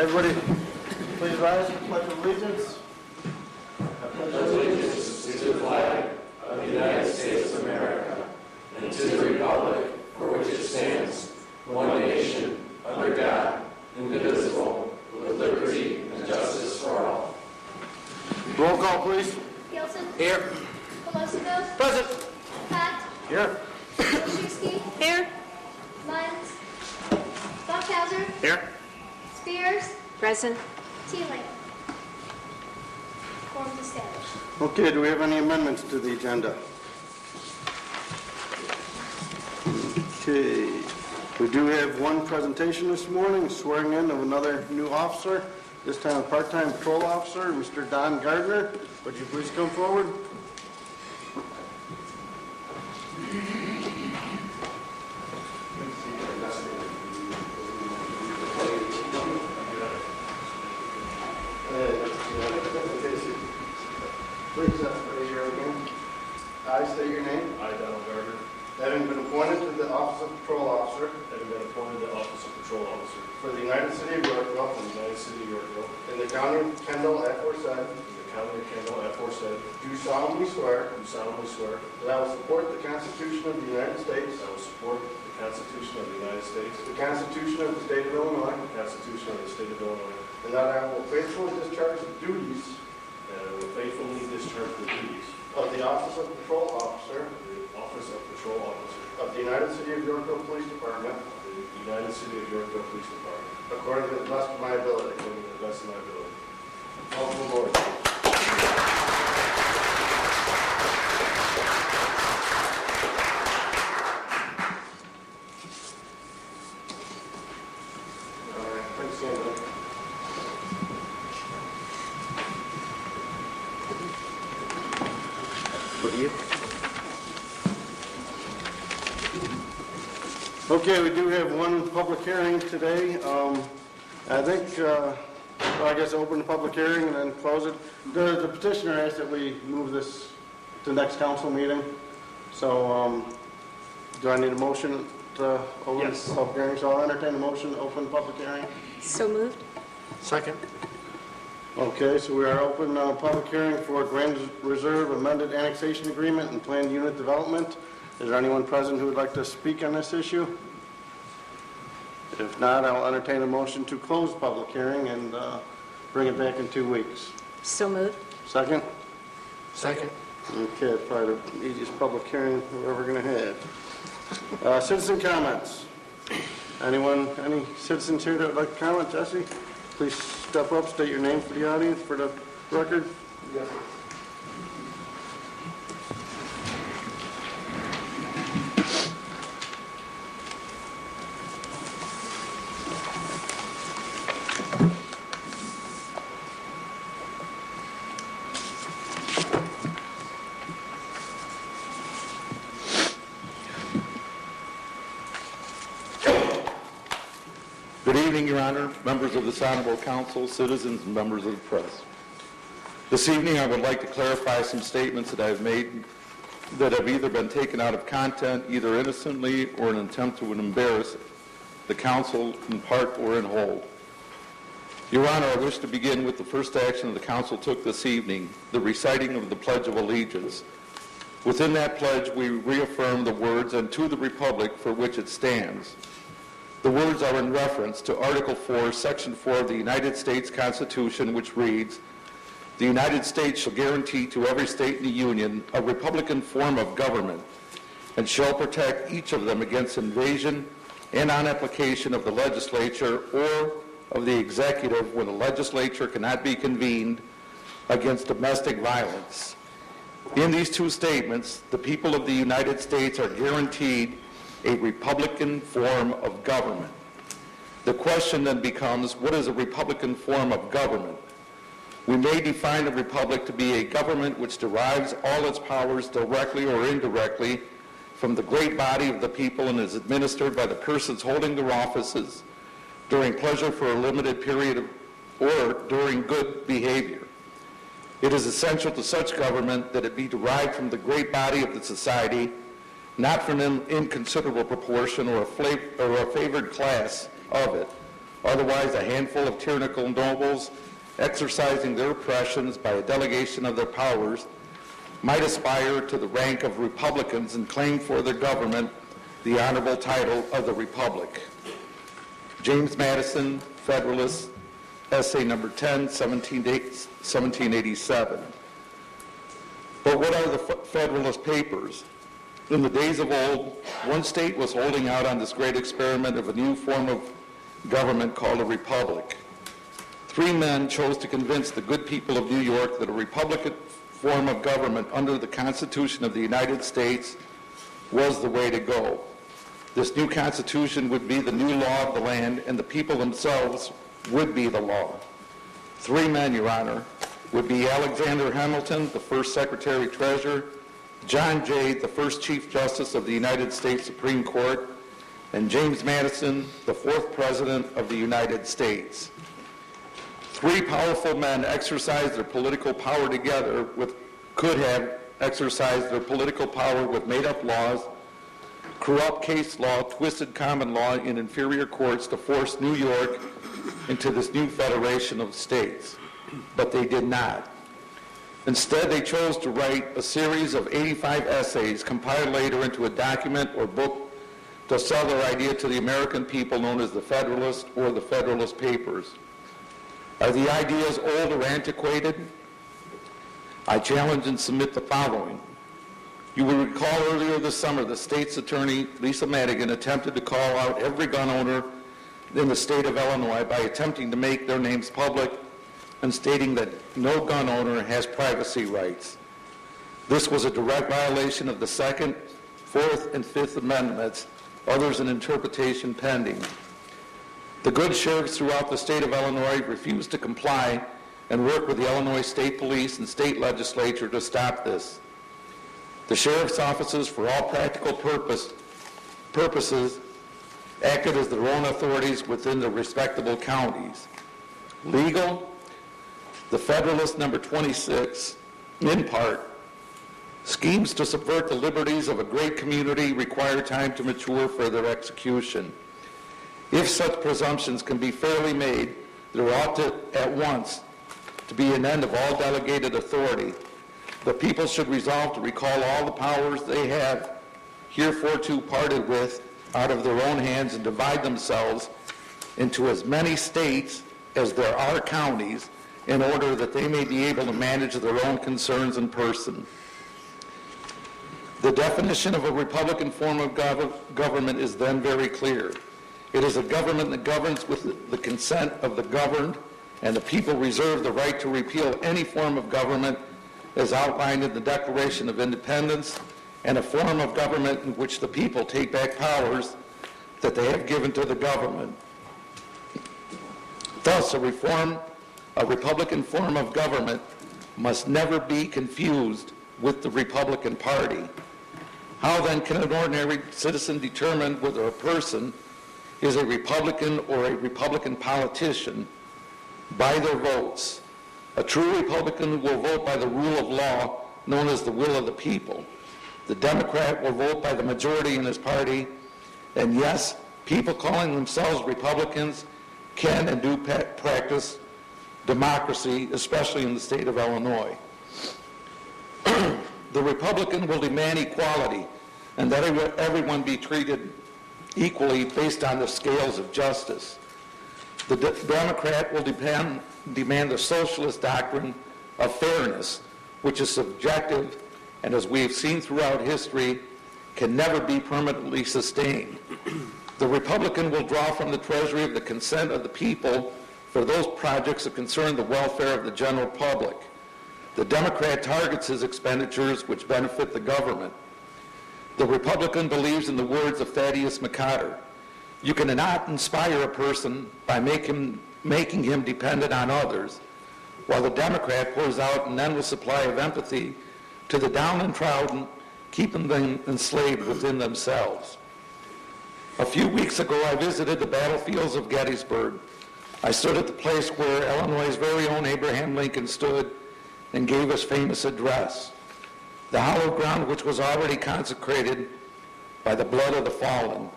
Everybody, please rise for the Pledge of Allegiance. I pledge allegiance to the flag of the United States of America and to the republic for which it stands, one nation, under God, indivisible, with liberty and justice for all. Roll call, please. Gilson. Here. Colosimo. Present. Pat. Here. Wilczewski. Here. Munns. Stockhauser. Here. Spears. Present. Teeling. Forms established. Okay, do we have any amendments to the agenda? Okay. We do have one presentation this morning, swearing in of another new officer, this time a part-time patrol officer, Mr. Don Gardner. Would you please come forward? Please raise your right hand. I state your name. I, Donald Gardner, Having been appointed to the office of patrol officer having been appointed to office of patrol officer for the United City of Yorkville in the United City of Yorkville, in the county of Kendall, aforesaid, in the county of Kendall, aforesaid, do solemnly swear do solemnly swear that I will support the Constitution of the United States, that I will support the Constitution of the United States, the Constitution of the State of Illinois, the Constitution of the State of Illinois, and that I will faithfully discharge the duties and I will faithfully discharge the duties of the office of patrol officer of the office of patrol officer of the United City of Yorkville Police Department of the United City of Yorkville Police Department according to the best of my ability. according to the best of my ability. Welcome aboard. All right, please stand up. What are you? Okay, we do have one public hearing today. I think, well, I guess open the public hearing and then close it. The petitioner asked that we move this to the next council meeting. So, do I need a motion to open the public hearing? So I'll entertain a motion to open the public hearing. So moved. Second. Okay, so we are open public hearing for Grand Reserve amended annexation agreement and planned unit development. Is there anyone present who would like to speak on this issue? If not, I'll entertain a motion to close the public hearing and bring it back in 2 weeks. So moved. Second? Second. Okay, probably the easiest public hearing we're ever going to have. Citizen comments. Anyone, any citizens here that would like to comment? Jesse, please step up, state your name for the audience, for the record. Yes. Good evening, Your Honor, members of this Honorable Council, citizens, and members of the press. This evening, I would like to clarify some statements that I have made that have either been taken out of content, either innocently or in an attempt to embarrass the Council in part or in whole. Your Honor, I wish to begin with the first action the Council took this evening, the reciting of the Pledge of Allegiance. Within that pledge, we reaffirm the words, "And to the Republic for which it stands." The words are in reference to Article 4, Section 4 of the United States Constitution, which reads, "The United States shall guarantee to every state in the Union a republican form of government, and shall protect each of them against invasion and on application of the legislature or of the executive when the legislature cannot be convened against domestic violence." In these two statements, the people of the United States are guaranteed a republican form of government. The question then becomes, what is a republican form of government? We may define a republic to be a government which derives all its powers directly or indirectly from the great body of the people and is administered by the persons holding their offices during pleasure for a limited period or during good behavior. It is essential to such government that it be derived from the great body of the society, not from an inconsiderable proportion or a favored class of it, otherwise a handful of tyrannical nobles exercising their oppressions by a delegation of their powers, might aspire to the rank of Republicans and claim for their government the honorable title of the Republic. James Madison, Federalist, Essay number 10, 1787. But what are the Federalist Papers? In the days of old, one state was holding out on this great experiment of a new form of government called a republic. 3 men chose to convince the good people of New York that a republican form of government under the Constitution of the United States was the way to go. This new Constitution would be the new law of the land, and the people themselves would be the law. 3 men, Your Honor, would be Alexander Hamilton, the first Secretary-Treasurer, John Jay, the first Chief Justice of the United States Supreme Court, and James Madison, the 4th President of the United States. 3 powerful men exercised their political power together could have exercised their political power with made-up laws, corrupt case law, twisted common law in inferior courts to force New York into this new federation of states. But they did not. Instead, they chose to write a series of 85 essays compiled later into a document or book to sell their idea to the American people known as the Federalist or the Federalist Papers. Are the ideas old or antiquated? I challenge and submit the following. You will recall earlier this summer the state's attorney, Lisa Madigan, attempted to call out every gun owner in the state of Illinois by attempting to make their names public and stating that no gun owner has privacy rights. This was a direct violation of the 2nd, 4th, and 5th Amendments, others in interpretation pending. The good sheriffs throughout the state of Illinois refused to comply and work with the Illinois State Police and state legislature to stop this. The sheriff's offices, for all practical purposes, acted as their own authorities within their respectable counties. Legal, the Federalist number 26, in part, schemes to subvert the liberties of a great community require time to mature for their execution. If such presumptions can be fairly made, there ought to, at once, to be an end of all delegated authority. The people should resolve to recall all the powers they have heretofore parted with out of their own hands and divide themselves into as many states as there are counties in order that they may be able to manage their own concerns in person. The definition of a Republican form of government is then very clear. It is a government that governs with the consent of the governed, and the people reserve the right to repeal any form of government as outlined in the Declaration of Independence, and a form of government in which the people take back powers that they have given to the government. Thus, a Republican form of government must never be confused with the Republican Party. How then can an ordinary citizen determine whether a person is a Republican or a Republican politician? By their votes. A true Republican will vote by the rule of law known as the will of the people. The Democrat will vote by the majority in his party, and yes, people calling themselves Republicans can and do practice democracy, especially in the state of Illinois. The Republican will demand equality and that everyone be treated equally based on the scales of justice. The Democrat will demand the socialist doctrine of fairness, which is subjective and, as we have seen throughout history, can never be permanently sustained. The Republican will draw from the treasury of the consent of the people for those projects that concern the welfare of the general public. The Democrat targets his expenditures which benefit the government. The Republican believes in the words of Thaddeus McCotter: you cannot inspire a person by making him dependent on others, while the Democrat pours out an endless supply of empathy to the down and trodden, keeping them enslaved within themselves. A few weeks ago, I visited the battlefields of Gettysburg. I stood at the place where Illinois' very own Abraham Lincoln stood and gave his famous address, the hallowed ground which was already consecrated by the blood of the fallen.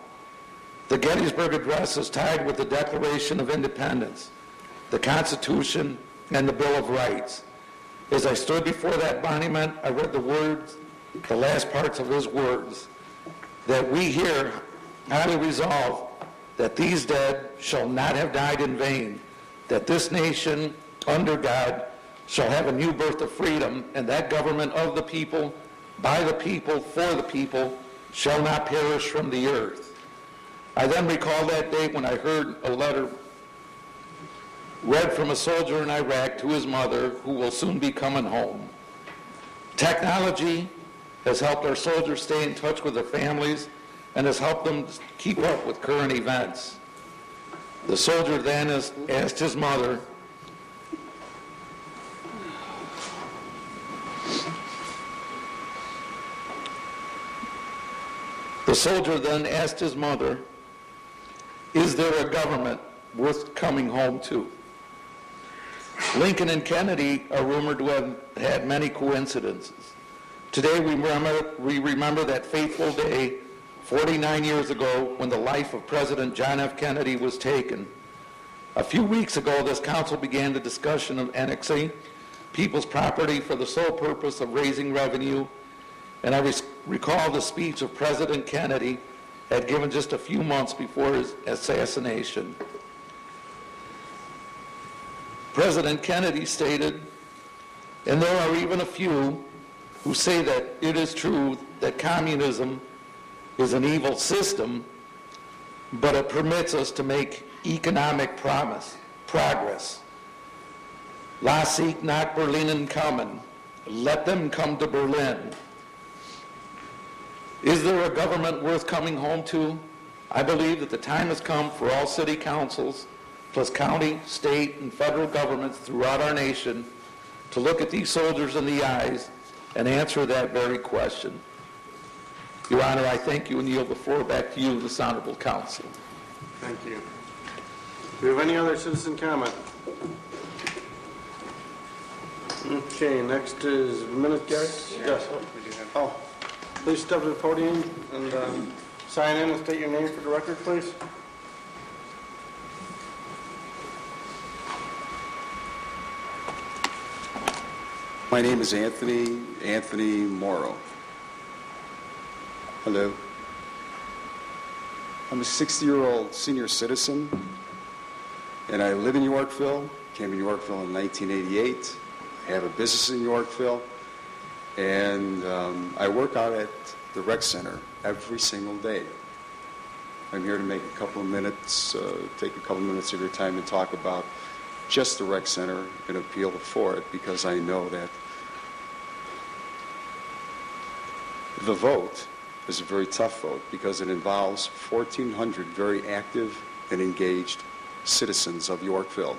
The Gettysburg Address is tied with the Declaration of Independence, the Constitution, and the Bill of Rights. As I stood before that monument, I read the words, the last parts of his words, that we here highly resolve that these dead shall not have died in vain, that this nation, under God, shall have a new birth of freedom, and that government of the people, by the people, for the people, shall not perish from the earth. I then recall that day when I heard a letter read from a soldier in Iraq to his mother, who will soon be coming home. Technology has helped our soldiers stay in touch with their families and has helped them keep up with current events. The soldier then asked his mother, is there a government worth coming home to? Lincoln and Kennedy are rumored to have had many coincidences. Today we remember that fateful day 49 years ago when the life of President John F. Kennedy was taken. A few weeks ago, this council began the discussion of annexing people's property for the sole purpose of raising revenue, and I recall the speech of President Kennedy had given just a few months before his assassination. President Kennedy stated, "And there are even a few who say that it is true that communism is an evil system, but it permits us to make economic progress. Lass ich nach Berlin kommen, let them come to Berlin." Is there a government worth coming home to? I believe that the time has come for all city councils, plus county, state, and federal governments throughout our nation to look at these soldiers in the eyes and answer that very question. Your Honor, I thank you and yield the floor back to you, this honorable council. Thank you. Do we have any other citizen comment? Okay, next is minute, Gary? Yes. Oh, please step to the podium and sign in and state your name for the record, please. My name is Anthony Morrow. Hello. I'm a 60-year-old senior citizen, and I live in Yorkville. Came to Yorkville in 1988. I have a business in Yorkville, and I work out at the rec center every single day. I'm here to make a couple of minutes, take a couple of minutes of your time and talk about just the rec center and appeal for it, because I know that the vote is a very tough vote, because it involves 1,400 very active and engaged citizens of Yorkville.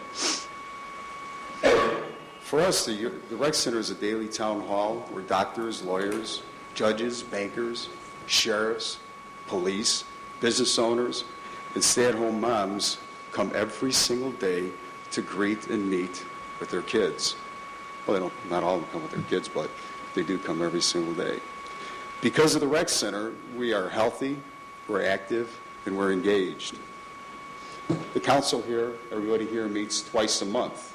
For us, the rec center is a daily town hall where doctors, lawyers, judges, bankers, sheriffs, police, business owners, and stay-at-home moms come every single day to greet and meet with their kids. Well, not all of them come with their kids, but they do come every single day. Because of the rec center, we are healthy, we're active, and we're engaged. The council here, everybody here meets twice a month.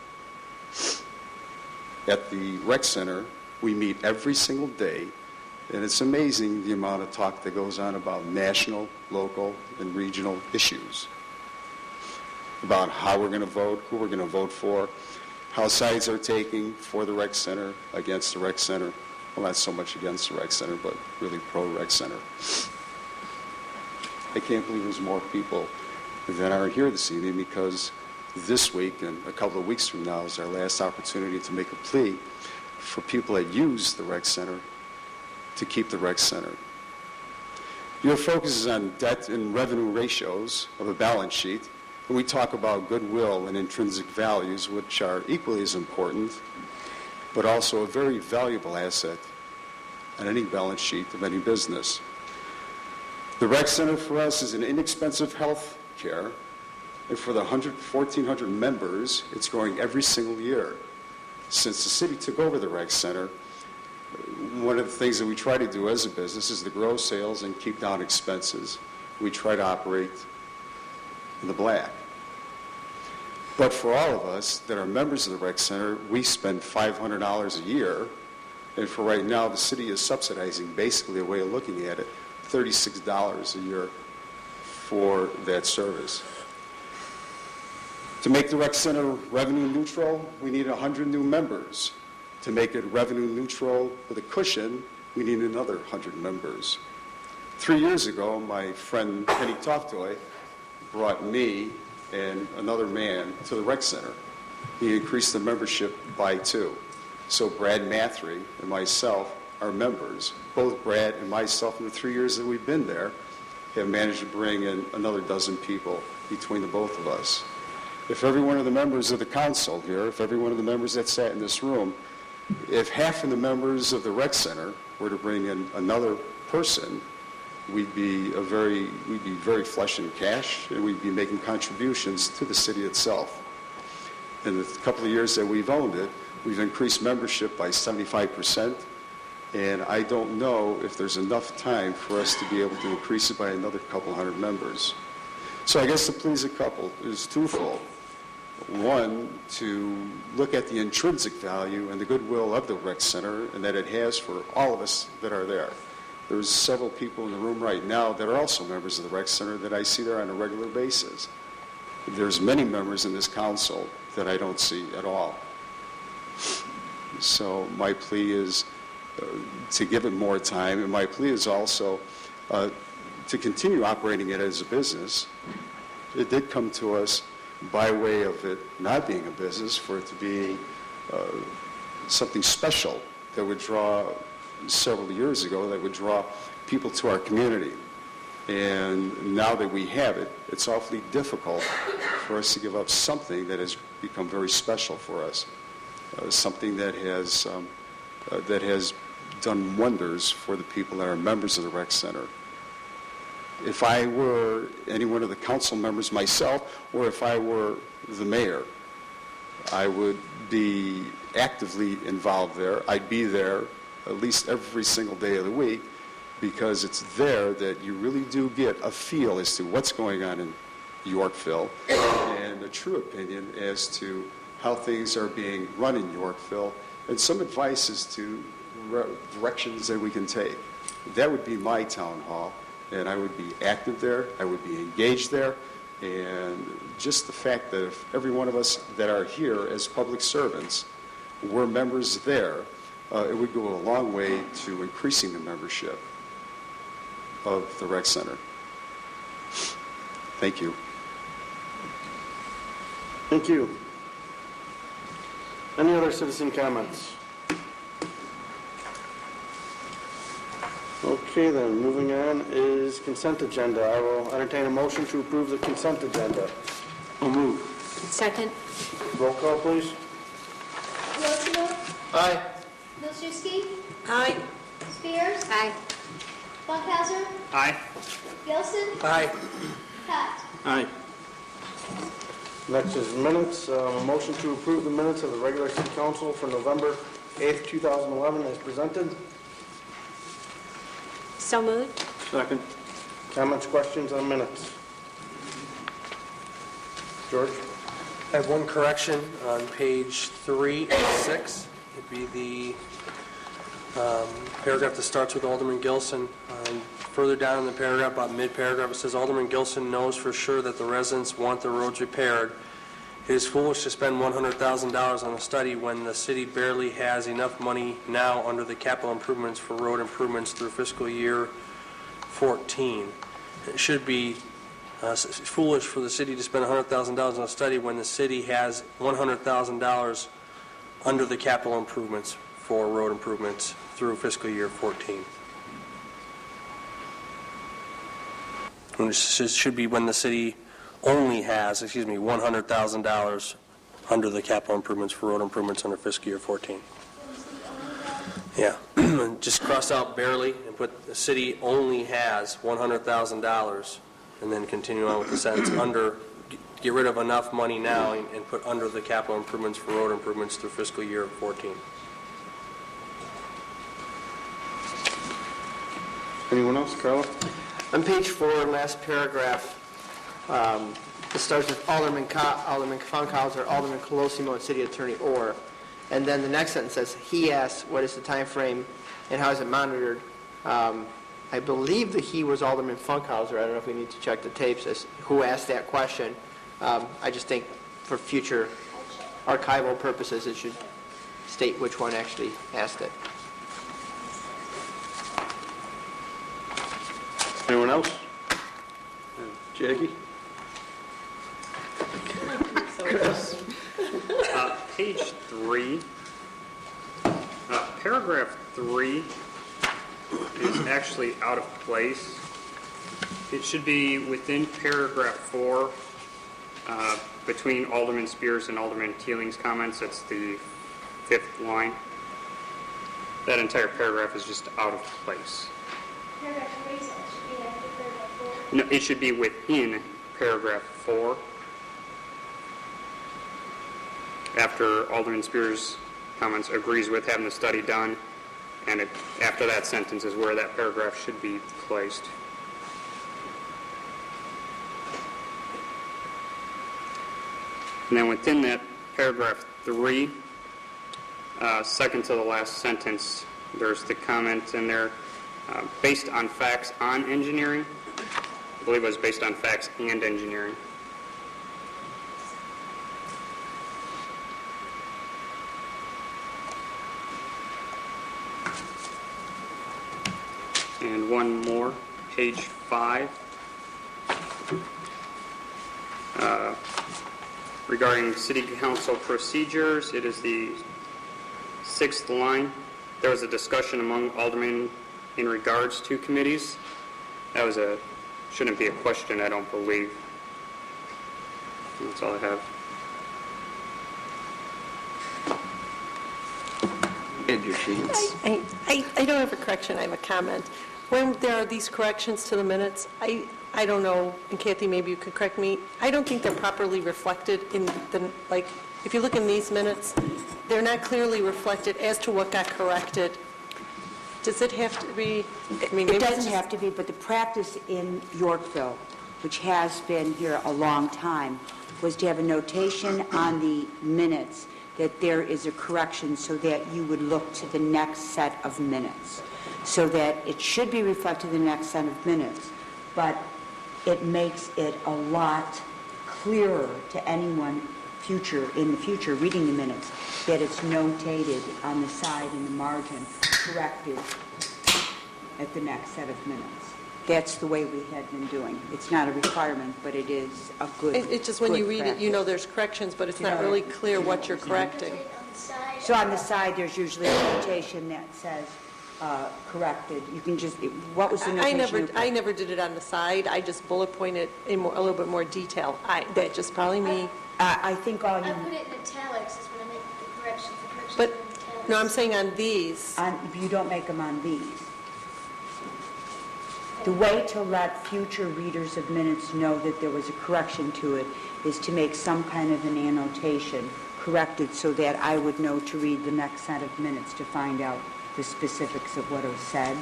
At the rec center, we meet every single day, and it's amazing the amount of talk that goes on about national, local, and regional issues. About how we're going to vote, who we're going to vote for, how sides are taking for the rec center, against the rec center. Well, not so much against the rec center, but really pro-rec center. I can't believe there's more people that aren't here this evening, because this week and a couple of weeks from now is our last opportunity to make a plea for people that use the rec center to keep the rec center. Your focus is on debt and revenue ratios of a balance sheet, and we talk about goodwill and intrinsic values, which are equally as important, but also a very valuable asset on any balance sheet of any business. The rec center for us is an inexpensive health care, and for the 1,400 members, it's growing every single year. Since the city took over the rec center, one of the things that we try to do as a business is to grow sales and keep down expenses. We try to operate in the black. But for all of us that are members of the rec center, we spend $500 a year, and for right now, the city is subsidizing, basically a way of looking at it, $36 a year for that service. To make the rec center revenue neutral, we need 100 new members. To make it revenue neutral with a cushion, we need another 100 members. 3 years ago, my friend Penny Toftoy brought me and another man to the rec center. He increased the membership by 2. So Brad Mathry and myself are members. Both Brad and myself in the 3 years that we've been there have managed to bring in another dozen people between the both of us. If every one of the members of the council here, if every one of the members that sat in this room, if half of the members of the rec center were to bring in another person, we'd be very flush in cash, and we'd be making contributions to the city itself. In the couple of years that we've owned it, we've increased membership by 75%, and I don't know if there's enough time for us to be able to increase it by another couple hundred members. So I guess the plea as a couple is twofold. One, to look at the intrinsic value and the goodwill of the rec center and that it has for all of us that are there. There's several people in the room right now that are also members of the rec center that I see there on a regular basis. There's many members in this council that I don't see at all. So my plea is to give it more time, and my plea is also to continue operating it as a business. It did come to us by way of it not being a business, for it to be something special that would draw, several years ago, that would draw people to our community. And now that we have it, it's awfully difficult for us to give up something that has become very special for us, something that has done wonders for the people that are members of the rec center. If I were any one of the council members myself, or if I were the mayor, I would be actively involved there. I'd be there at least every single day of the week, because it's there that you really do get a feel as to what's going on in Yorkville and a true opinion as to how things are being run in Yorkville, and some advice as to directions that we can take. That would be my town hall, and I would be active there, I would be engaged there, and just the fact that if every one of us that are here as public servants were members there, it would go a long way to increasing the membership of the rec center. Thank you. Thank you. Any other citizen comments? Okay, then, moving on is consent agenda. I will entertain a motion to approve the consent agenda. I'll move. Second. Roll call, please. Yorkville, Aye. Milczewski, Aye. Spears, Aye. Funkhauser, Aye. Gilson, Aye. Pat. Aye. Next is minutes. A motion to approve the minutes of the regular city council for November 8th, 2011 as presented. So moved. Second. Comments, questions on minutes? George? I have one correction on page 3 and 6. It'd be the paragraph that starts with Alderman Gilson. Further down in the paragraph, about mid-paragraph, it says, Alderman Gilson knows for sure that the residents want the roads repaired. It is foolish to spend $100,000 on a study when the city barely has enough money now under the capital improvements for road improvements through fiscal year 14. It should be foolish for the city to spend $100,000 on a study when the city has $100,000 under the capital improvements for road improvements through fiscal year 14. And it should be when the city only has, $100,000 under the capital improvements for road improvements under fiscal year 14. Yeah, just cross out barely and put the city only has $100,000, and then continue on with the sentence under, get rid of enough money now and put under the capital improvements for road improvements through fiscal year 14. Anyone else? Carla? On page 4, last paragraph, It starts with Alderman Funkhauser, Alderman Colosimo, and City Attorney Orr. And then the next sentence says, he asks, what is the time frame and how is it monitored? I believe that he was Alderman Funkhauser. I don't know if we need to check the tapes as who asked that question. I just think for future archival purposes, it should state which one actually asked it. Anyone else? Jackie? Page 3, paragraph 3 is actually out of place. It should be within paragraph 4, between Alderman Spears and Alderman Keeling's comments. It's the 5th line. That entire paragraph is just out of place. Paragraph 3 says it should be after paragraph 4. No, it should be within paragraph 4. After Alderman Spears' comments agrees with having the study done, and after that sentence is where that paragraph should be placed. And then within that paragraph 3, second to the last sentence, there's the comment in there, based on facts on engineering. I believe it was based on facts and engineering. And one more, page 5. Regarding city council procedures, it is the 6th line. There was a discussion among aldermen in regards to committees. That shouldn't be a question, I don't believe. That's all I have. And your sheets. I don't have a correction, I have a comment. When there are these corrections to the minutes, I don't know, and Kathy, maybe you could correct me, I don't think they're properly reflected in if you look in these minutes, they're not clearly reflected as to what got corrected. Does it have to be? It doesn't have to be, but the practice in Yorkville, which has been here a long time, was to have a notation on the minutes that there is a correction so that you would look to the next set of minutes, so that it should be reflected in the next set of minutes, but it makes it a lot clearer to anyone in the future reading the minutes that it's notated on the side in the margin, corrected at the next set of minutes. That's the way we had been doing. It's not a requirement, but it is a good It's just when you read practice. it, you know there's corrections, but it's not really clear what you're correcting. So on the side, there's usually a notation that says corrected. You can just, what was the notation? I never did it on the side. I just bullet pointed in a little bit more detail. That's just probably me. I think all I you, put it in italics is when I make the corrections. The corrections But, are in italics. no, I'm saying on these. you don't make them on these. The way to let future readers of minutes know that there was a correction to it is to make some kind of an annotation corrected so that I would know to read the next set of minutes to find out the specifics of what was said.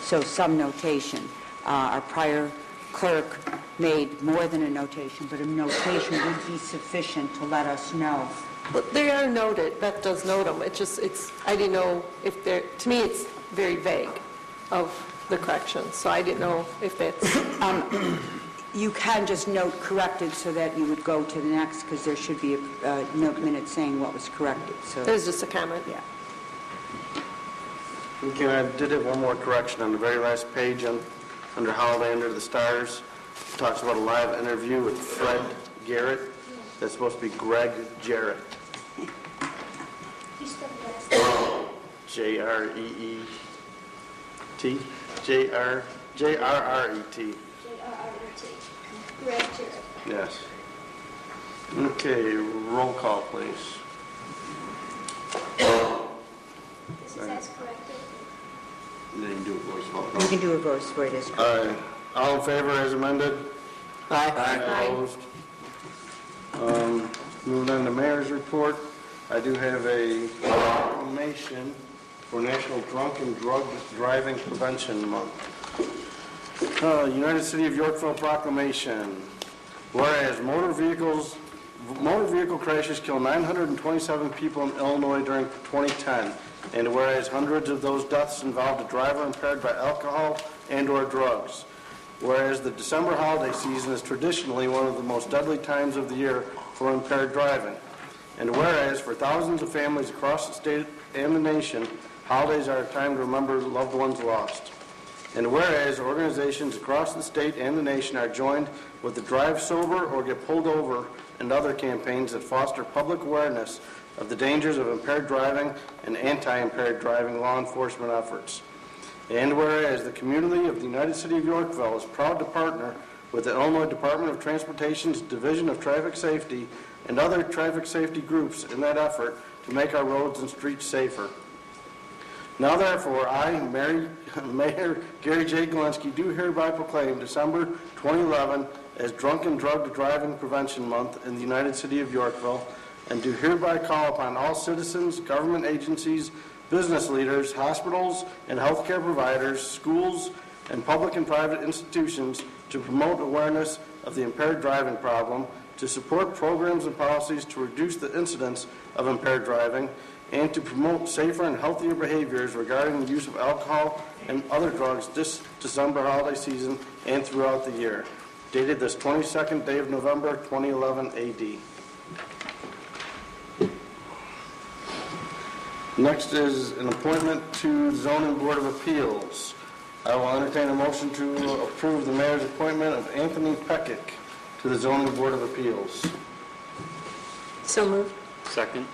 So some notation. Our prior clerk made more than a notation, but a notation would be sufficient to let us know. Well, they are noted. Beth does note them. I didn't know if they're, to me, it's very vague of the corrections. So I didn't know if that's... You can just note corrected so that you would go to the next, because there should be a note minute saying what was corrected. So It was just a comment. yeah. Okay, I did have one more correction on the very last page under Holiday Under the Stars. It talks about a live interview with Fred Garrett. That's supposed to be Greg Jarrett. You spelled the last name. J-R-E-E-T. J-R-R-E-T. J-R-R-E-T. Greg Jarrett. Yes. Okay, roll call, please. This is as corrected. And then you do a voice vote. You can do a voice for it as correct. All in favor as amended? Aye. Opposed? Moving on to mayor's report, I do have a proclamation for National Drunk and Drug Driving Prevention Month. United City of Yorkville proclamation. Whereas motor vehicle crashes kill 927 people in Illinois during 2010, and whereas hundreds of those deaths involved a driver impaired by alcohol and/or drugs. Whereas the December holiday season is traditionally one of the most deadly times of the year for impaired driving. And whereas for thousands of families across the state and the nation, holidays are a time to remember loved ones lost. And whereas organizations across the state and the nation are joined with the Drive Sober or Get Pulled Over and other campaigns that foster public awareness of the dangers of impaired driving and anti-impaired driving law enforcement efforts. And whereas the community of the United City of Yorkville is proud to partner with the Illinois Department of Transportation's Division of Traffic Safety and other traffic safety groups in that effort to make our roads and streets safer. Now therefore, I, Mayor Gary J. Galinsky, do hereby proclaim December 2011 as Drunk and Drug Driving Prevention Month in the United City of Yorkville, and do hereby call upon all citizens, government agencies, business leaders, hospitals and healthcare providers, schools, and public and private institutions to promote awareness of the impaired driving problem, to support programs and policies to reduce the incidence of impaired driving, and to promote safer and healthier behaviors regarding the use of alcohol and other drugs this December holiday season and throughout the year. Dated this 22nd day of November, 2011 AD. Next is an appointment to the Zoning Board of Appeals. I will entertain a motion to approve the mayor's appointment of Anthony Peckick to the Zoning Board of Appeals. So moved. Second.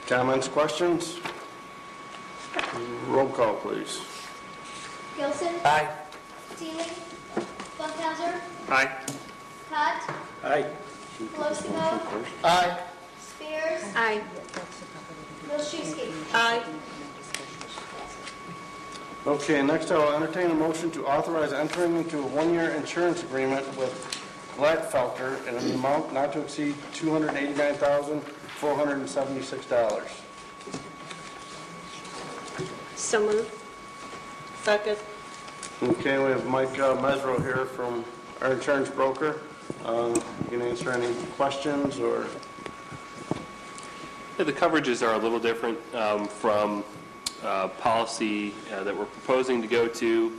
Comments, questions? Roll call, please. Gilson. Aye. Seeley. Funkhauser. Aye. Cott. Aye. Pelosico. Aye. Spears. Aye. Wilczewski. Aye. Okay, next I will entertain a motion to authorize entering into a one-year insurance agreement with Gladfelter in an amount not to exceed $289,476. So moved. Second. Okay, we have Mike Mesro here from our insurance broker. You can answer any questions or... Yeah, the coverages are a little different from policy that we're proposing to go to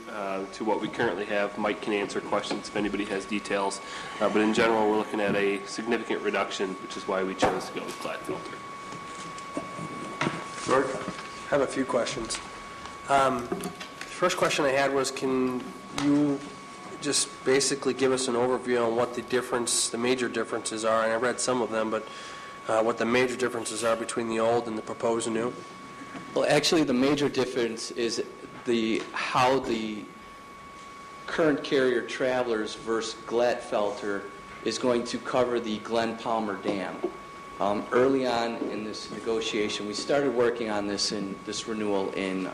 what we currently have. Mike can answer questions if anybody has details. But in general, we're looking at a significant reduction, which is why we chose to go with Gladfelter. George? I have a few questions. First question I had was, can you just basically give us an overview on what the major differences are? And I read some of them, but what the major differences are between the old and the proposed new? Well, actually, the major difference is how the current carrier Travelers versus Gladfelter is going to cover the Glen Palmer Dam. Early on in this negotiation, we started working on this renewal in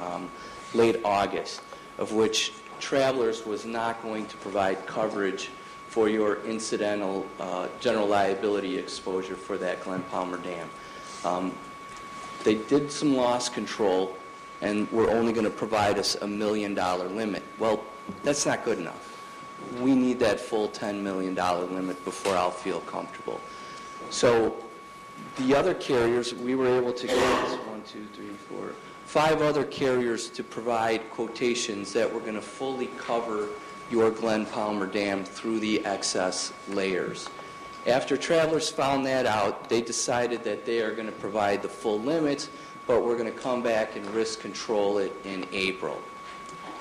late August, of which Travelers was not going to provide coverage for your incidental general liability exposure for that Glen Palmer Dam. They did some loss control and were only going to provide us $1 million limit. Well, that's not good enough. We need that full $10 million limit before I'll feel comfortable. So the other carriers, we were able to get 5 other carriers to provide quotations that were going to fully cover your Glen Palmer Dam through the excess layers. After Travelers found that out, they decided that they are going to provide the full limits, but we're going to come back and risk control it in April.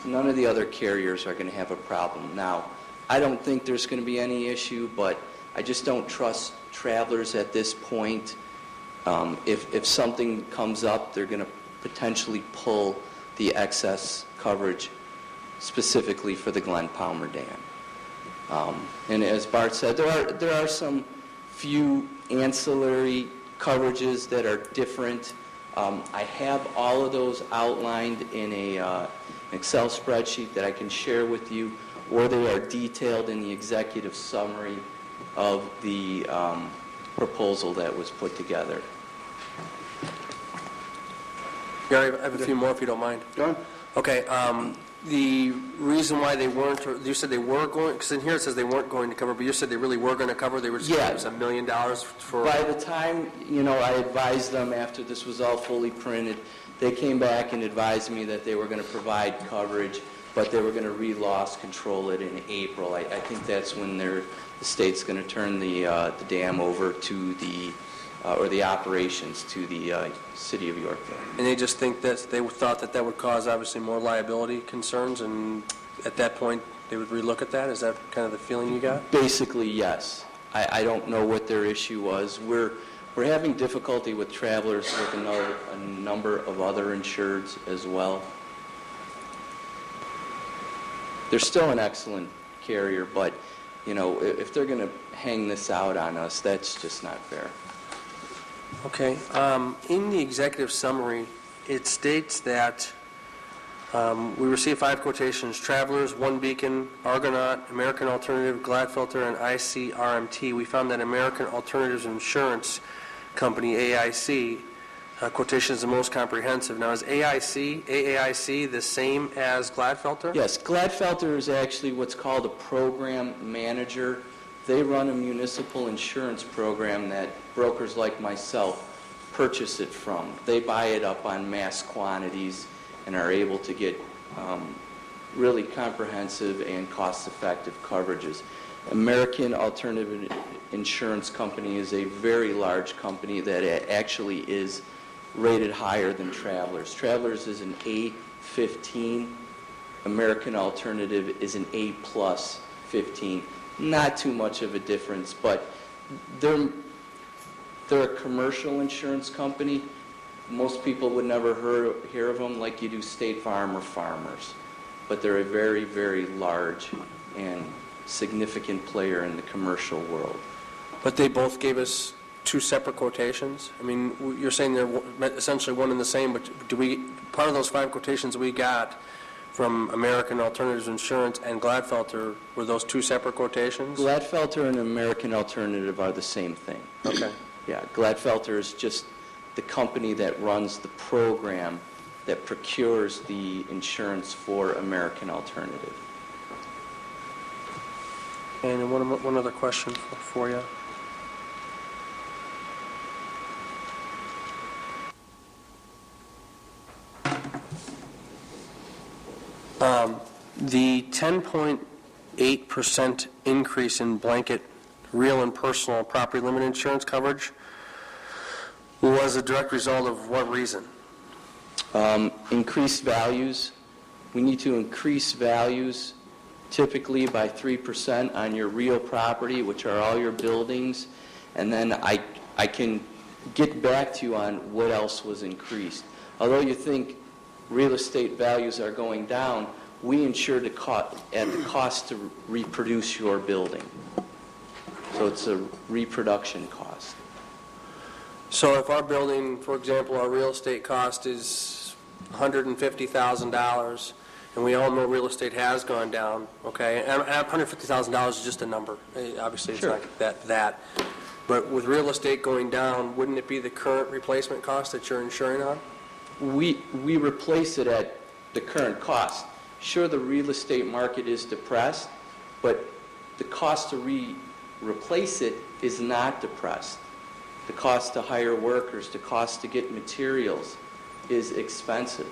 None of the other carriers are going to have a problem. Now, I don't think there's going to be any issue, but I just don't trust Travelers at this point. If something comes up, they're going to potentially pull the excess coverage specifically for the Glen Palmer Dam. And as Bart said, there are some few ancillary coverages that are different. I have all of those outlined in an Excel spreadsheet that I can share with you, or they are detailed in the executive summary of the proposal that was put together. Gary, I have a few more if you don't mind. Go ahead. Okay, the reason why they weren't, or you said they were going, because in here it says they weren't going to cover, but you said they really were going to cover, they were just going to give us $1 million for... By the time, I advised them after this was all fully printed, they came back and advised me that they were going to provide coverage, but they were going to re-loss control it in April. I think that's when the state's going to turn the dam over to the operations to the city of Yorkville. And they just think that, they thought that would cause obviously more liability concerns, and at that point, they would relook at that? Is that kind of the feeling you got? Basically, yes. I don't know what their issue was. We're having difficulty with Travelers with a number of other insureds as well. They're still an excellent carrier, but, if they're going to hang this out on us, that's just not fair. Okay. In the executive summary, it states that we received 5 quotations: Travelers, One Beacon, Argonaut, American Alternative, Gladfelter, and ICRMT. We found that American Alternatives Insurance Company, AIC, quotation is the most comprehensive. Now, is AAIC the same as Gladfelter? Yes, Gladfelter is actually what's called a program manager. They run a municipal insurance program that brokers like myself purchase it from. They buy it up on mass quantities and are able to get really comprehensive and cost-effective coverages. American Alternative Insurance Company is a very large company that actually is rated higher than Travelers. Travelers is an A15. American Alternative is an A plus 15. Not too much of a difference, but they're a commercial insurance company. Most people would never hear of them like you do State Farm or Farmers, but they're a very, very large and significant player in the commercial world. But they both gave us 2 separate quotations? I mean, you're saying they're essentially one and the same, but part of those 5 quotations we got from American Alternatives Insurance and Gladfelter, were those 2 separate quotations? Gladfelter and American Alternative are the same thing. Okay. Yeah, Gladfelter is just the company that runs the program that procures the insurance for American Alternative. And one other question for you. The 10.8% increase in blanket real and personal property limit insurance coverage was a direct result of what reason? Increased values. We need to increase values typically by 3% on your real property, which are all your buildings, and then I can get back to you on what else was increased. Although you think real estate values are going down, we insure at the cost to reproduce your building. So it's a reproduction cost. So if our building, for example, our real estate cost is $150,000, and we all know real estate has gone down, okay? And $150,000 is just a number. Obviously, it's Sure. not that. But with real estate going down, wouldn't it be the current replacement cost that you're insuring on? We replace it at the current cost. Sure, the real estate market is depressed, but the cost to replace it is not depressed. The cost to hire workers, the cost to get materials is expensive,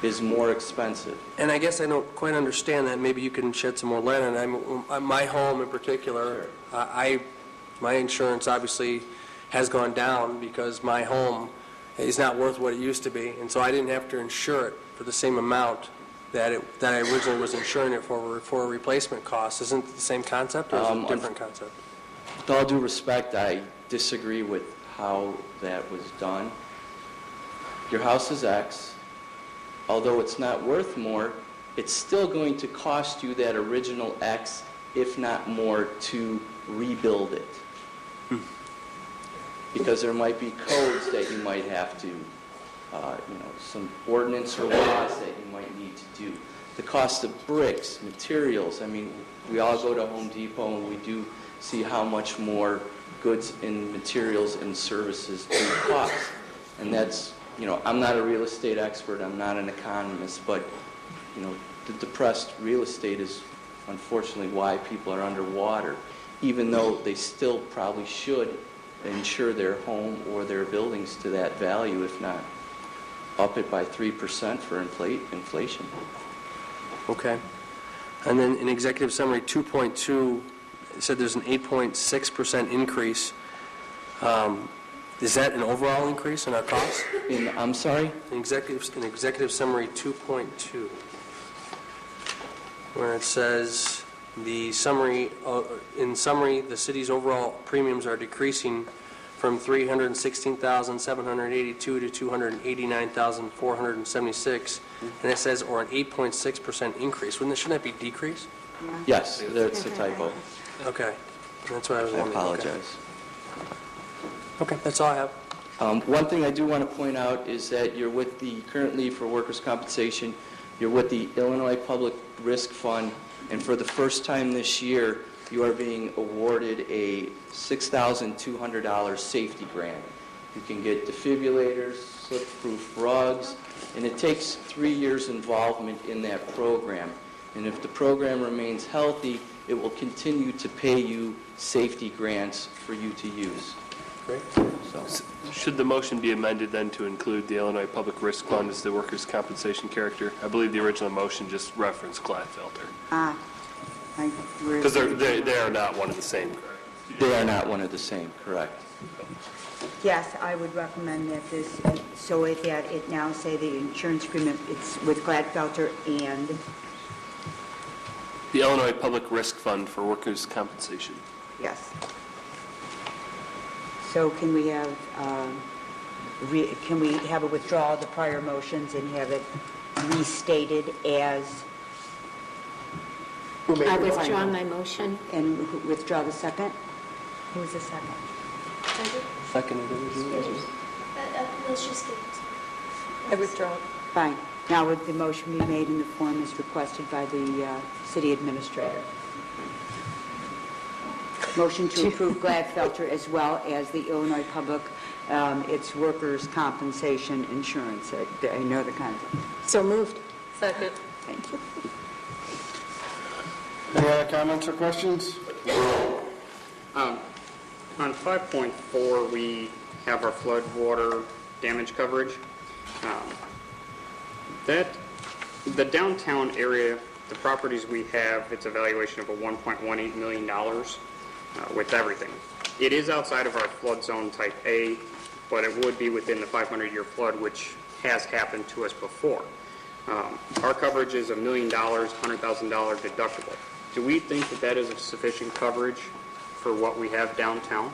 is more expensive. And I guess I don't quite understand that. Maybe you can shed some more light on it. My home in particular, my insurance obviously has gone down because my home is not worth what it used to be, and so I didn't have to insure it for the same amount that I originally was insuring it for a replacement cost. Isn't it the same concept, or is it a different concept? With all due respect, I disagree with how that was done. Your house is X. Although it's not worth more, it's still going to cost you that original X, if not more, to rebuild it. Because there might be codes that you might have to, some ordinance or laws that you might need to do. The cost of bricks, materials, I mean, we all go to Home Depot and we do see how much more goods and materials and services do cost. And that's, I'm not a real estate expert, I'm not an economist, but, the depressed real estate is unfortunately why people are underwater, even though they still probably should insure their home or their buildings to that value, if not up it by 3% for inflation. Okay. And then in Executive Summary 2.2, it said there's an 8.6% increase. Is that an overall increase in our costs? I'm sorry? In Executive Summary 2.2, where it says in summary, the city's overall premiums are decreasing from $316,782 to $289,476, and it says, or an 8.6% increase. Shouldn't that be decrease? Yes, that's a typo. Okay, that's what I was I wondering. apologize. Okay, that's all I have. One thing I do want to point out is that you're with currently for workers' compensation, you're with the Illinois Public Risk Fund, and for the first time this year, you are being awarded a $6,200 safety grant. You can get defibrillators, slip-proof rugs, and it takes 3 years involvement in that program. And if the program remains healthy, it will continue to pay you safety grants for you to use. Great. So, Should the motion be amended then to include the Illinois Public Risk Fund as the workers' compensation character? I believe the original motion just referenced Gladfelter. Because they are not one of the same. they are not one of the same, correct? Yes, I would recommend that so that it now say the insurance agreement, it's with Gladfelter and, The Illinois Public Risk Fund for workers' compensation. yes. So can we have a withdrawal of the prior motions and have it restated as? I withdraw my motion. And withdraw the second? Who was the second? Let's just get I withdraw. Fine. Now would the motion be made in the form as requested by the city administrator? Motion to approve Gladfelter as well as the Illinois Public, its workers' compensation insurance. I know the concept. So moved. Second. Thank you. Any other comments or questions? On 5.4, we have our flood water damage coverage. The downtown area, the properties we have, it's a valuation of a $1.18 million with everything. It is outside of our flood zone type A, but it would be within the 500-year flood, which has happened to us before. Our coverage is $1 million, $100,000 deductible. Do we think that that is a sufficient coverage for what we have downtown?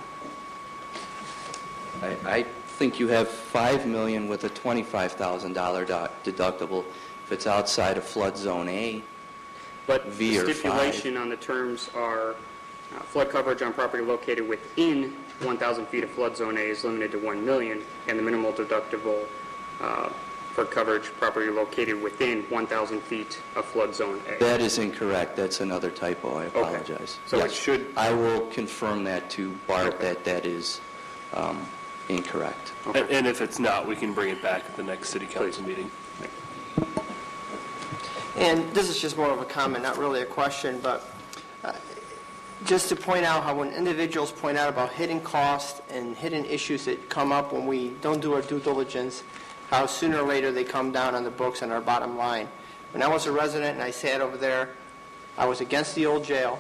I think you have $5 million with a $25,000 deductible if it's outside of flood zone A. But V the or stipulation on the terms are flood coverage on property located within 1,000 feet of flood zone A is limited to $1 million, and the minimal deductible for coverage property located within 1,000 feet of flood zone A. That is incorrect. That's another typo. I apologize. So it should... I will confirm that to Bart that is incorrect. Okay. And if it's not, we can bring it back at the next city council meeting. And this is just more of a comment, not really a question, but just to point out how when individuals point out about hidden costs and hidden issues that come up when we don't do our due diligence, how sooner or later they come down on the books and our bottom line. When I was a resident and I sat over there, I was against the old jail.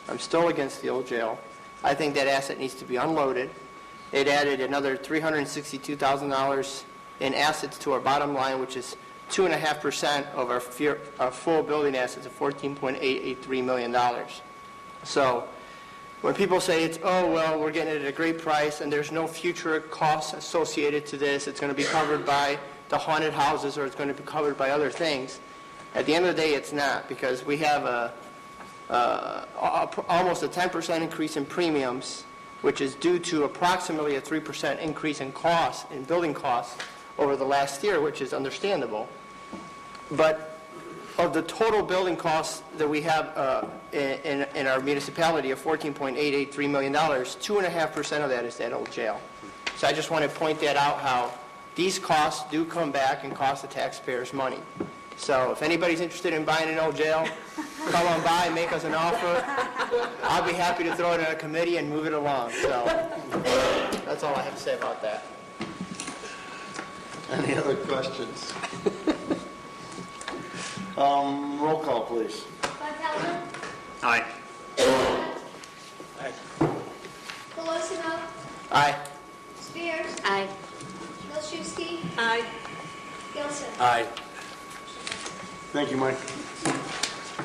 I'm still against the old jail. I think that asset needs to be unloaded. It added another $362,000 in assets to our bottom line, which is 2.5% of our full building assets of $14.883 million. So when people say it's, oh, well, we're getting it at a great price and there's no future costs associated to this, it's going to be covered by the haunted houses or it's going to be covered by other things, at the end of the day, it's not, because we have almost a 10% increase in premiums, which is due to approximately a 3% increase in costs, in building costs, over the last year, which is understandable. But of the total building costs that we have in our municipality of $14.883 million, 2.5% of that is that old jail. So I just want to point that out, how these costs do come back and cost the taxpayers money. So if anybody's interested in buying an old jail, come on by, make us an offer. I'll be happy to throw it in a committee and move it along. So that's all I have to say about that. Any other questions? Roll call, please. Fontella? Aye. Colosimo? Aye. Spears? Aye. Wilczewski? Aye. Gilson? Aye. Thank you, Mike.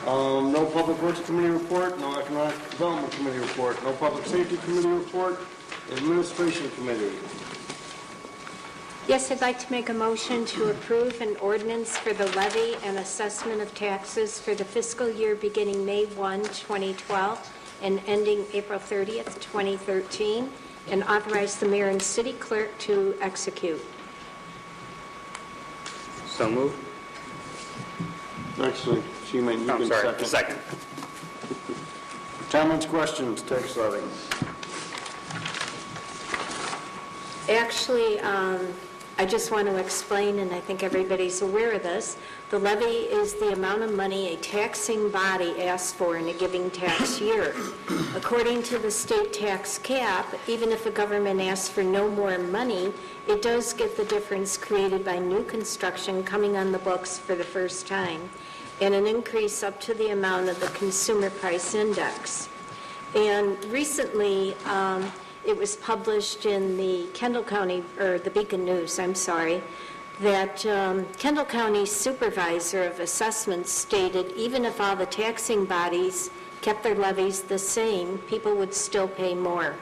No Public Works Committee report, no Economic Development Committee report, no Public Safety Committee report, Administration Committee. Yes, I'd like to make a motion to approve an ordinance for the levy and assessment of taxes for the fiscal year beginning May 1, 2012, and ending April 30th, 2013, and authorize the mayor and city clerk to execute. So moved. Actually, you I'm can sorry, second. second. Comments, questions, tax levy? Actually, I just want to explain, and I think everybody's aware of this, the levy is the amount of money a taxing body asks for in a given tax year. According to the state tax cap, even if a government asks for no more money, it does get the difference created by new construction coming on the books for the first time, and an increase up to the amount of the consumer price index. And recently, it was published in the Kendall County, or the Beacon News, I'm sorry, that Kendall County Supervisor of Assessments stated even if all the taxing bodies kept their levies the same, people would still pay more.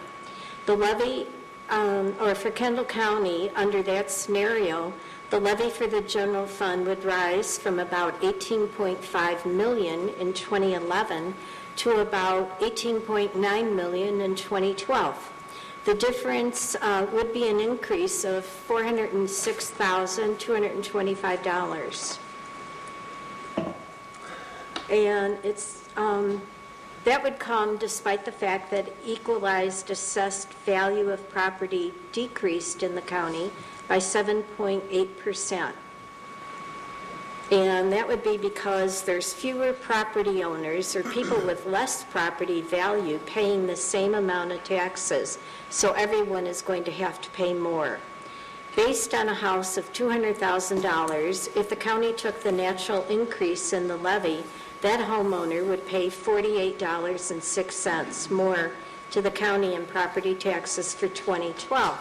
The levy, or for Kendall County, under that scenario, the levy for the general fund would rise from about $18.5 million in 2011 to about $18.9 million in 2012. The difference would be an increase of $406,225. And it's that would come despite the fact that equalized assessed value of property decreased in the county by 7.8%. And that would be because there's fewer property owners or people with less property value paying the same amount of taxes, so everyone is going to have to pay more. Based on a house of $200,000, if the county took the natural increase in the levy, that homeowner would pay $48.06 more to the county in property taxes for 2012.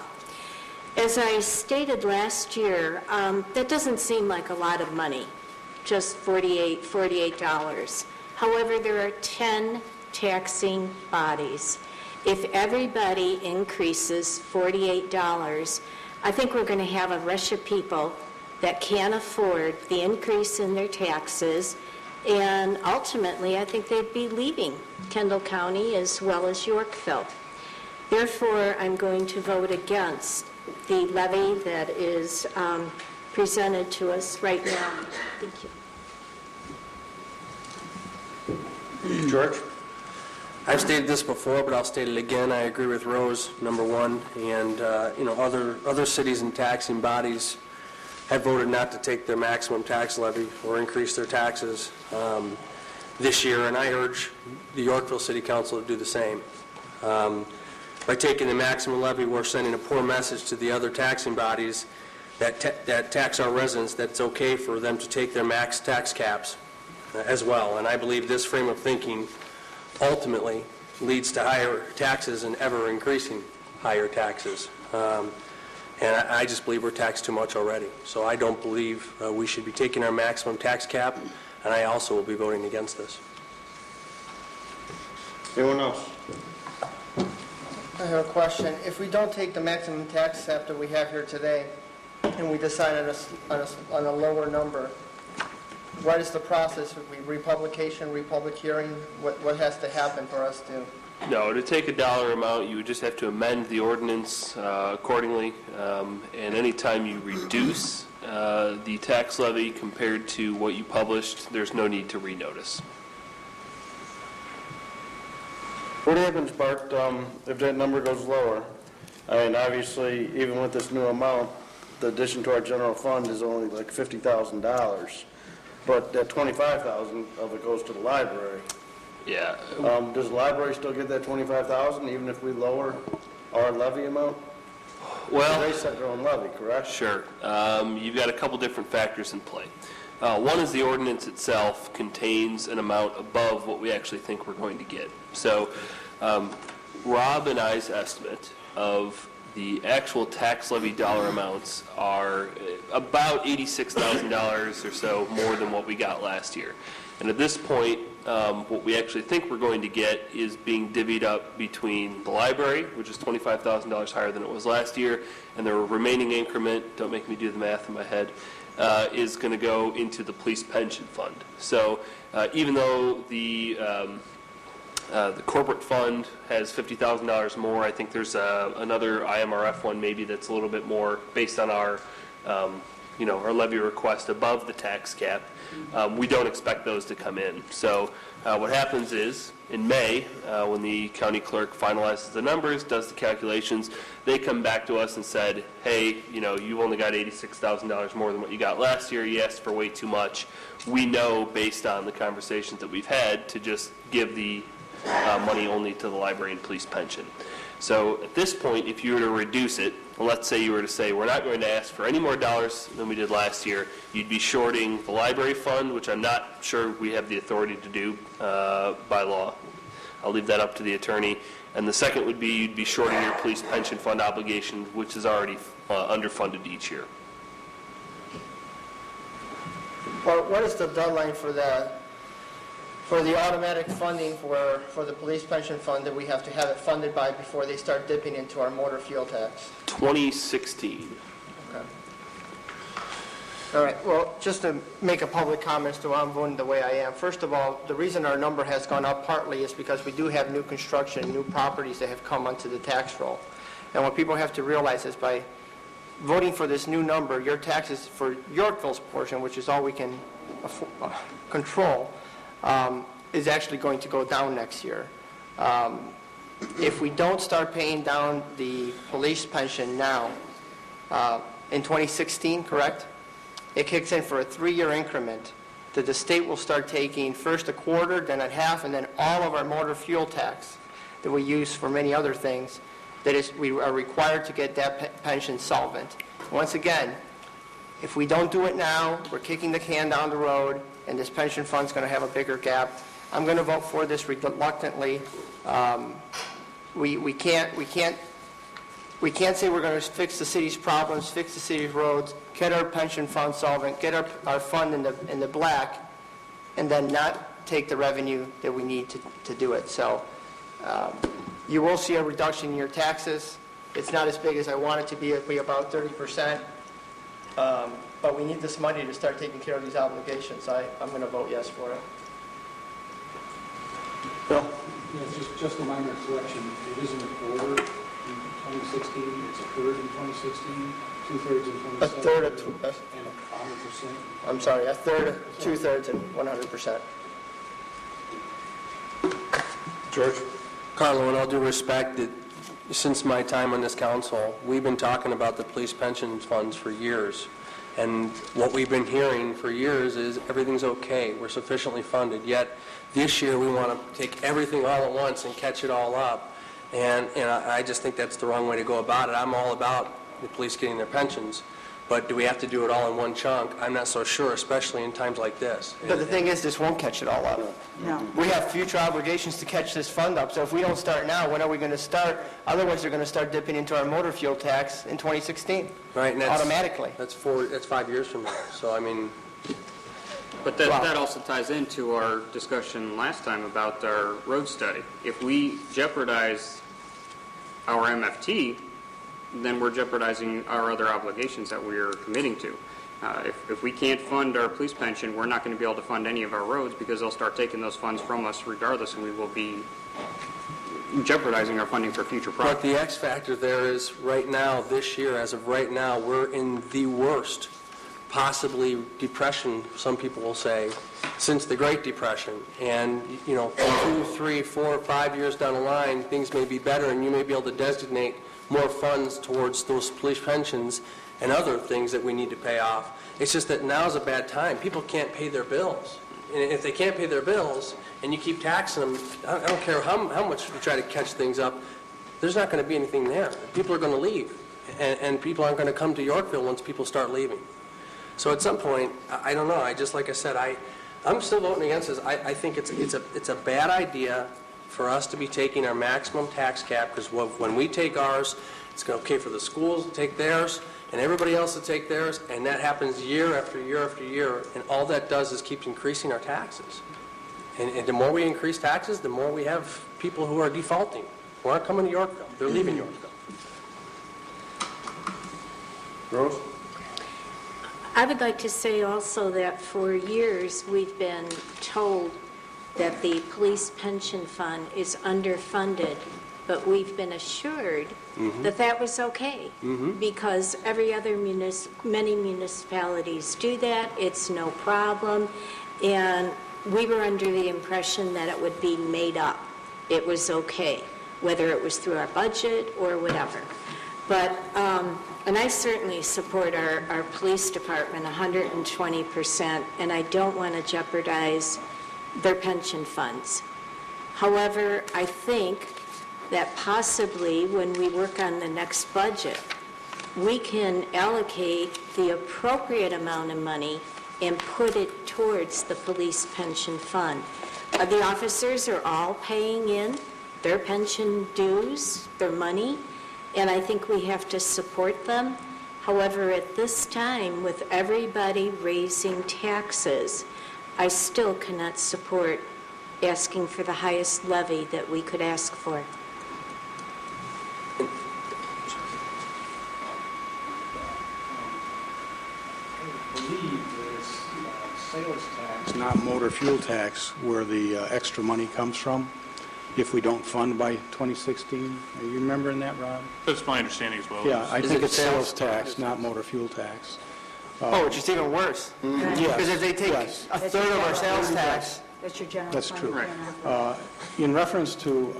As I stated last year, that doesn't seem like a lot of money, just $48. However, there are 10 taxing bodies. If everybody increases $48, I think we're going to have a rush of people that can't afford the increase in their taxes, and ultimately I think they'd be leaving Kendall County as well as Yorkville. Therefore, I'm going to vote against the levy that is presented to us right now. Thank you. George? I've stated this before, but I'll state it again. I agree with Rose, number one, and other cities and taxing bodies have voted not to take their maximum tax levy or increase their taxes this year, and I urge the Yorkville City Council to do the same. By taking the maximum levy, we're sending a poor message to the other taxing bodies that tax our residents that it's okay for them to take their max tax caps as well. And I believe this frame of thinking ultimately leads to higher taxes and ever increasing higher taxes. And I just believe we're taxed too much already. So I don't believe we should be taking our maximum tax cap, and I also will be voting against this. Anyone else? I have a question. If we don't take the maximum tax cap that we have here today, and we decide on a lower number, what is the process? Republic hearing? What has to happen for us to? No, to take a dollar amount, you would just have to amend the ordinance accordingly, and any time you reduce the tax levy compared to what you published, there's no need to renotice. What happens, Bart, if that number goes lower? I mean, obviously, even with this new amount, the addition to our general fund is only like $50,000. but that 25,000 of it goes to the library. Yeah. Does the library still get that 25,000 even if we lower our levy amount? Well, They set their own levy, correct? sure. You've got a couple different factors in play. One is the ordinance itself contains an amount above what we actually think we're going to get. So Rob and I's estimate of the actual tax levy dollar amounts are about $86,000 or so more than what we got last year. And at this point, what we actually think we're going to get is being divvied up between the library, which is $25,000 higher than it was last year, and the remaining increment, don't make me do the math in my head, is going to go into the police pension fund. So even though the corporate fund has $50,000 more, I think there's another IMRF one maybe that's a little bit more based on our our levy request above the tax cap. We don't expect those to come in. So what happens is, in May, when the county clerk finalizes the numbers, does the calculations, they come back to us and said, hey, you've only got $86,000 more than what you got last year. You asked for way too much. We know, based on the conversations that we've had, to just give the money only to the library and police pension. So at this point, if you were to reduce it, let's say you were to say, we're not going to ask for any more dollars than we did last year, you'd be shorting the library fund, which I'm not sure we have the authority to do by law. I'll leave that up to the attorney. And the second would be you'd be shorting your police pension fund obligation, which is already underfunded each year. Well, what is the deadline for the automatic funding for the police pension fund that we have to have it funded by before they start dipping into our motor fuel tax? 2016. Okay. All right, well, just to make a public comment as to why I'm voting the way I am. First of all, the reason our number has gone up partly is because we do have new construction, new properties that have come onto the tax roll. And what people have to realize is by voting for this new number, your taxes for Yorkville's portion, which is all we can control, is actually going to go down next year. If we don't start paying down the police pension now, in 2016, correct? It kicks in for a 3-year increment that the state will start taking first a quarter, then a half, and then all of our motor fuel tax that we use for many other things, we are required to get that pension solvent. Once again, if we don't do it now, we're kicking the can down the road, and this pension fund's going to have a bigger gap. I'm going to vote for this reluctantly. We can't say we're going to fix the city's problems, fix the city's roads, get our pension fund solvent, get our fund in the black, and then not take the revenue that we need to do it. So you will see a reduction in your taxes. It's not as big as I want it to be. It'll be about 30%. But we need this money to start taking care of these obligations. I'm going to vote yes for it. Bill? Yeah, just a minor correction. It isn't a quarter in 2016. It's a third in 2016, two-thirds in 2017. A third of and 100%. I'm sorry, a third, two-thirds, and 100%. George? Carlo, in all due respect, since my time on this council, we've been talking about the police pension funds for years. And what we've been hearing for years is everything's okay, we're sufficiently funded. Yet this year we want to take everything all at once and catch it all up. And I just think that's the wrong way to go about it. I'm all about the police getting their pensions. But do we have to do it all in one chunk? I'm not so sure, especially in times like this. But the thing is, this won't catch it all up. No. We have future obligations to catch this fund up, so if we don't start now, when are we going to start? Otherwise, they're going to start dipping into our motor fuel tax in 2016. Right, and automatically. That's 5 years from now. So, I mean... But that also ties into our discussion last time about our road study. If we jeopardize our MFT, then we're jeopardizing our other obligations that we're committing to. If we can't fund our police pension, we're not going to be able to fund any of our roads because they'll start taking those funds from us regardless, and we will be jeopardizing our funding for future projects. But the X factor there is right now, this year, as of right now, we're in the worst, possibly depression, some people will say, since the Great Depression. And, 2, 3, 4, 5 years down the line, things may be better, and you may be able to designate more funds towards those police pensions and other things that we need to pay off. It's just that now's a bad time. People can't pay their bills. And if they can't pay their bills and you keep taxing them, I don't care how much you try to catch things up, there's not going to be anything there. People are going to leave, and people aren't going to come to Yorkville once people start leaving. So at some point, I don't know. Like I said, I'm still voting against this. I think it's a bad idea for us to be taking our maximum tax cap, because when we take ours, it's okay for the schools to take theirs and everybody else to take theirs, and that happens year after year after year, and all that does is keep increasing our taxes. And the more we increase taxes, the more we have people who are defaulting, who aren't coming to Yorkville. They're leaving Yorkville. Rose? I would like to say also that for years, we've been told that the police pension fund is underfunded, but we've been assured that that was okay, because many municipalities do that, it's no problem, and we were under the impression that it would be made up. It was okay, whether it was through our budget or whatever. But, and I certainly support our police department 120%, and I don't want to jeopardize their pension funds. However, I think that possibly when we work on the next budget, we can allocate the appropriate amount of money and put it towards the police pension fund. The officers are all paying in their pension dues, their money, and I think we have to support them. However, at this time, with everybody raising taxes, I still cannot support asking for the highest levy that we could ask for. I believe that it's sales tax, not motor fuel tax, where the extra money comes from, if we don't fund by 2016. Are you remembering that, Rob? That's my understanding as well. Yeah, I Is think it it's sales tax, not motor fuel tax. Which is even worse. Because if they take a third of our sales tax, That's your general That's fund. true. Right. In reference to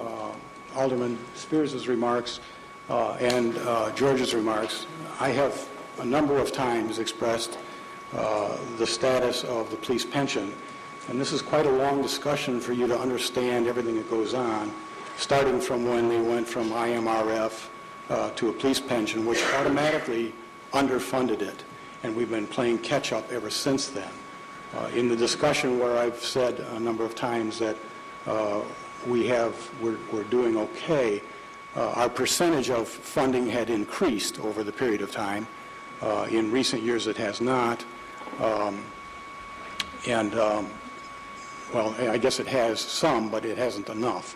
Alderman Spears' remarks and George's remarks, I have a number of times expressed the status of the police pension, and this is quite a long discussion for you to understand everything that goes on, starting from when they went from IMRF to a police pension, which automatically underfunded it, and we've been playing catch-up ever since then. In the discussion where I've said a number of times that we're doing okay, our percentage of funding had increased over the period of time. In recent years, it has not. Well, I guess it has some, but it hasn't enough.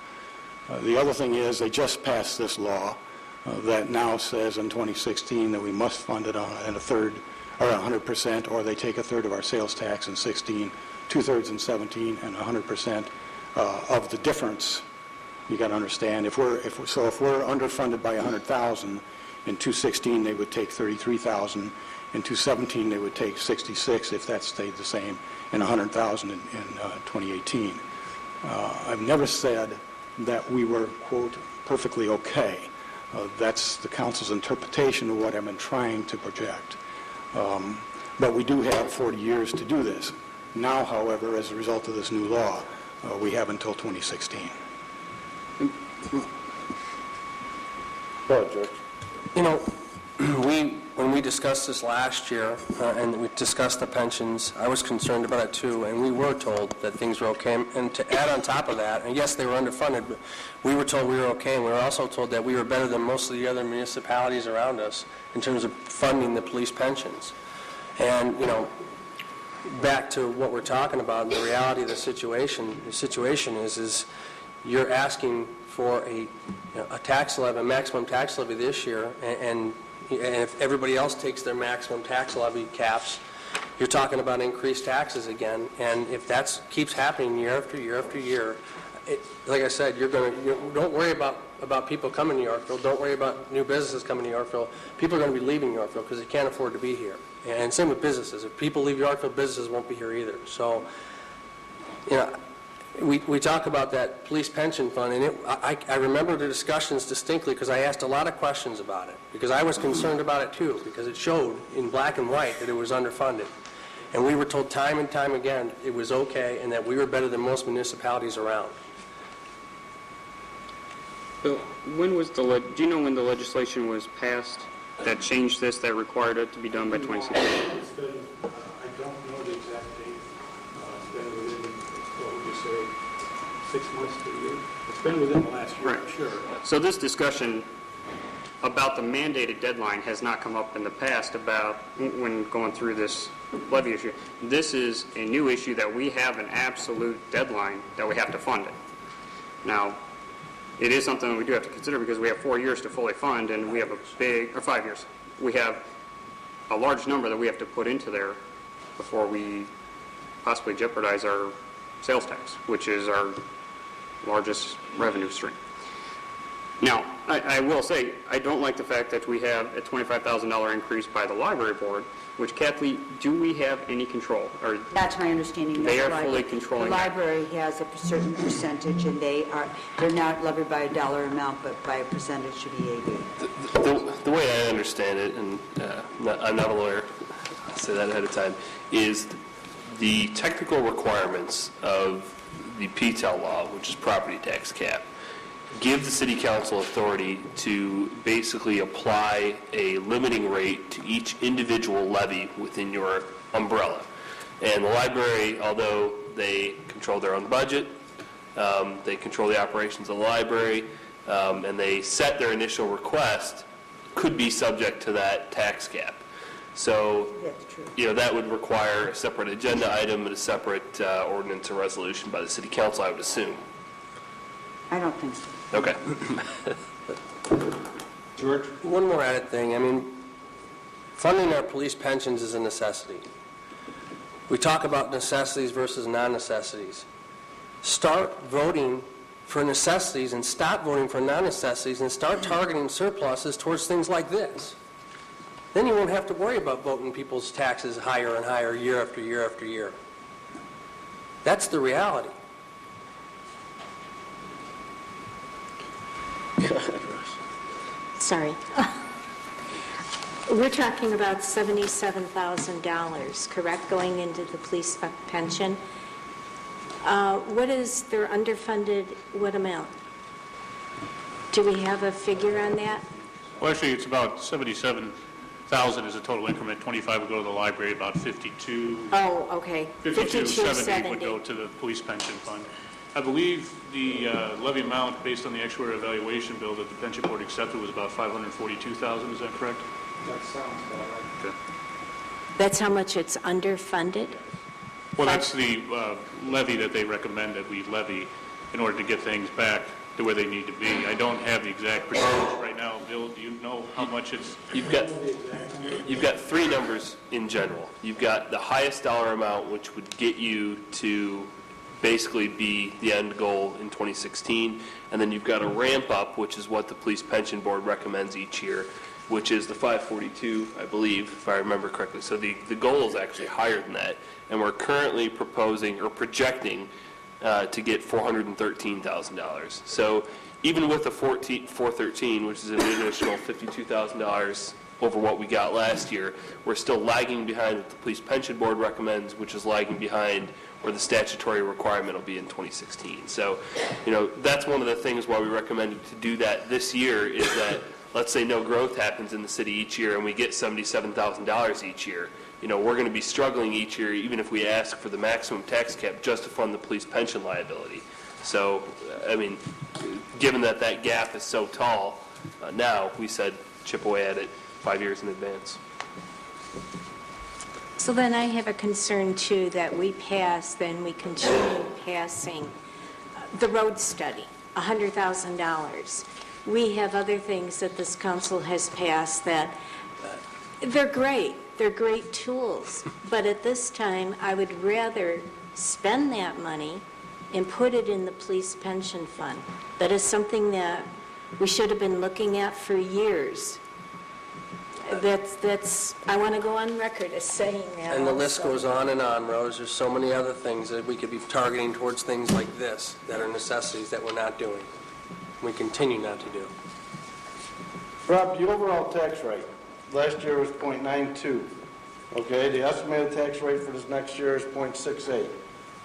The other thing is they just passed this law that now says in 2016 that we must fund it at a third or 100%, or they take a third of our sales tax in 16, two-thirds in 17, and 100% of the difference. You got to understand, if we're underfunded by 100,000, in 2016 they would take 33,000, in 2017 they would take 66 if that stayed the same, and 100,000 in 2018. I've never said that we were, quote, perfectly okay. That's the council's interpretation of what I've been trying to project. But we do have 40 years to do this. Now, however, as a result of this new law, we have until 2016. Go ahead, George. You know, when we discussed this last year and we discussed the pensions, I was concerned about it too, and we were told that things were okay. And to add on top of that, and yes, they were underfunded, but we were told we were okay, and we were also told that we were better than most of the other municipalities around us in terms of funding the police pensions. And, you know, back to what we're talking about, the reality of the situation is you're asking for a tax levy, a maximum tax levy this year, and if everybody else takes their maximum tax levy caps, you're talking about increased taxes again. And if that keeps happening year after year after year, like I said, don't worry about people coming to Yorkville. Don't worry about new businesses coming to Yorkville. People are going to be leaving Yorkville because they can't afford to be here. And same with businesses. If people leave Yorkville, businesses won't be here either. So, you know, We talk about that police pension fund, and I remember the discussions distinctly because I asked a lot of questions about it, because I was concerned about it too, because it showed in black and white that it was underfunded. And we were told time and time again it was okay and that we were better than most municipalities around. Bill, do you know when the legislation was passed that changed this, that required it to be done by 2016? It's been, I don't know the exact date. It's been within, what would you say, 6 months to a year? It's been within the last year, Right. sure. So this discussion about the mandated deadline has not come up in the past about when going through this levy issue. This is a new issue that we have an absolute deadline that we have to fund it. Now, it is something that we do have to consider because we have 4 years to fully fund, and we have or 5 years. We have a large number that we have to put into there before we possibly jeopardize our sales tax, which is our largest revenue stream. Now, I will say, I don't like the fact that we have a $25,000 increase by the library board, which, Kathleen, do we have any control? Or That's my understanding. They That's are why fully controlling The that. library has a certain percentage, and they're not levied by a dollar amount, but by a percentage of EAD. The way I understand it, and I'm not a lawyer, I'll say that ahead of time, is the technical requirements of the PTEL law, which is property tax cap, give the city council authority to basically apply a limiting rate to each individual levy within your umbrella. And the library, although they control their own budget, they control the operations of the library, and they set their initial request, could be subject to that tax cap. So, that would require a separate agenda item and a separate ordinance or resolution by the city council, I would assume. I don't think so. Okay. George? One more added thing. I mean, funding our police pensions is a necessity. We talk about necessities versus non-necessities. Start voting for necessities and stop voting for non-necessities and start targeting surpluses towards things like this. Then you won't have to worry about voting people's taxes higher and higher year after year after year. That's the reality. Sorry. We're talking about $77,000, correct, going into the police pension? What is their underfunded, what amount? Do we have a figure on that? Well, actually, it's about 77,000 is a total increment. 25 would go to the library, about 52. Oh, okay. 5270 would go to the police pension fund. I believe the levy amount, based on the actuarial evaluation bill that the pension board accepted, was about 542,000. Is that correct? That sounds about right. Okay. That's how much it's underfunded? Well, that's the levy that they recommend that we levy in order to get things back to where they need to be. I don't have the exact percentage right now. Bill, do you know how much it's? You've got three numbers in general. You've got the highest dollar amount, which would get you to basically be the end goal in 2016, and then you've got a ramp up, which is what the police pension board recommends each year, which is the 542, I believe, if I remember correctly. So the goal is actually higher than that, and we're currently proposing or projecting to get $413,000. So even with the 413, which is an additional $52,000 over what we got last year, we're still lagging behind what the police pension board recommends, which is lagging behind where the statutory requirement will be in 2016. So, that's one of the things why we recommended to do that this year is that, let's say no growth happens in the city each year and we get $77,000 each year. We're going to be struggling each year, even if we ask for the maximum tax cap just to fund the police pension liability. So, given that that gap is so tall, now we said chip away at it 5 years in advance. So then I have a concern, too, that we continue passing the road study, $100,000. We have other things that this council has passed that they're great. They're great tools. But at this time, I would rather spend that money and put it in the police pension fund. That is something that we should have been looking at for years. That's, I want to go on record as saying that And the list also. goes on, Rose. There's so many other things that we could be targeting towards things like this that are necessities that we're not doing. We continue not to do. Rob, the overall tax rate, last year was .92. Okay, the estimated tax rate for this next year is .68,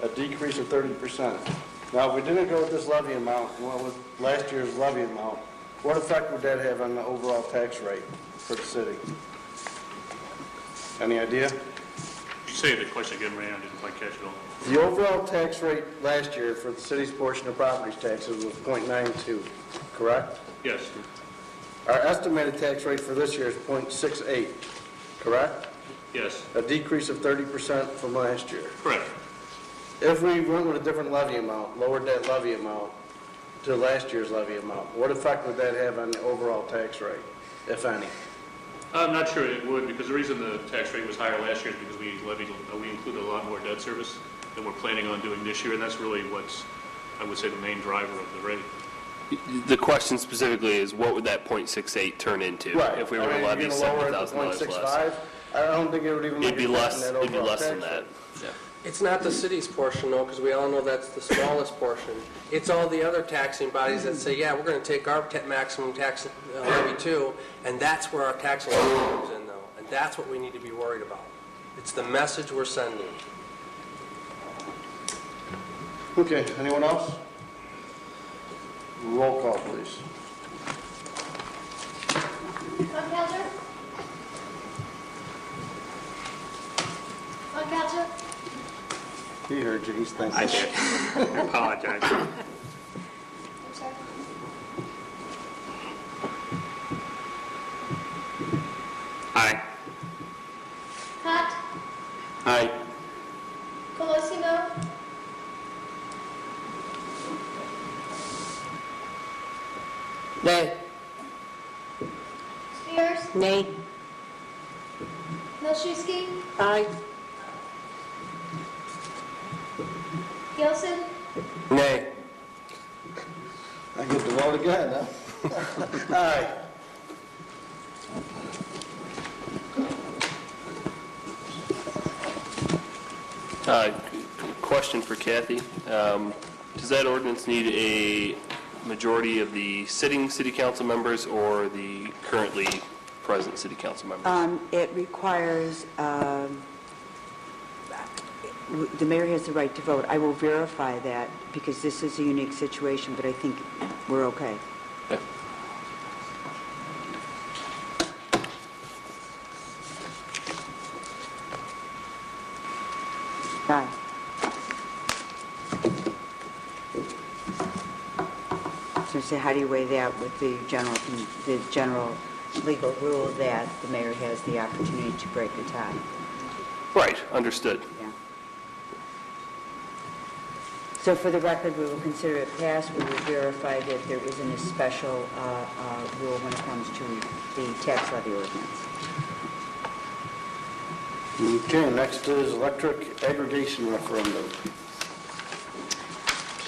a decrease of 30%. Now, if we didn't go with this levy amount, what was last year's levy amount, what effect would that have on the overall tax rate for the city? Any idea? Say the question again, Ray, I didn't quite catch it all. The overall tax rate last year for the city's portion of property taxes was .92, correct? Yes, Our estimated tax rate for this year is .68, correct? yes, A decrease of 30% from last year. correct. If we went with a different levy amount, lowered that levy amount to last year's levy amount, what effect would that have on the overall tax rate, if any? I'm not sure it would, because the reason the tax rate was higher last year is because we included a lot more debt service than we're planning on doing this year, and that's really what's, I would say, the main driver of the rate. The question specifically is, what would that .68 turn into? Right. If we were to levy $70,000 less? I don't think it would even make It'd be a dent less, in it'd be overall less than tax that. rate. Yeah. It's not the city's portion, though, because we all know that's the smallest portion. It's all the other taxing bodies that say, yeah, we're going to take our maximum tax levy too, and that's where our taxing levy comes in, though. And that's what we need to be worried about. It's the message we're sending. Okay, anyone else? Roll call, please. Funkouser? Funkouser? He heard you, he's thinking. I did. I apologize. I'm sorry. Aye. Hot? Aye. Colosimo? Nay. Spears? Nay. Milczewski? Aye. Gilson? Nay. I get to vote again, huh? Aye. Question for Kathy. Does that ordinance need a majority of the sitting city council members or the currently present city council members? It requires, the mayor has the right to vote. I will verify that because this is a unique situation, but I think we're okay. Okay. Aye. So say, how do you weigh that with the general legal rule that the mayor has the opportunity to break a tie? Right, understood. Yeah. So for the record, we will consider it passed. We will verify that there isn't a special rule when it comes to the tax levy ordinance. Okay, next is electric aggregation referendum.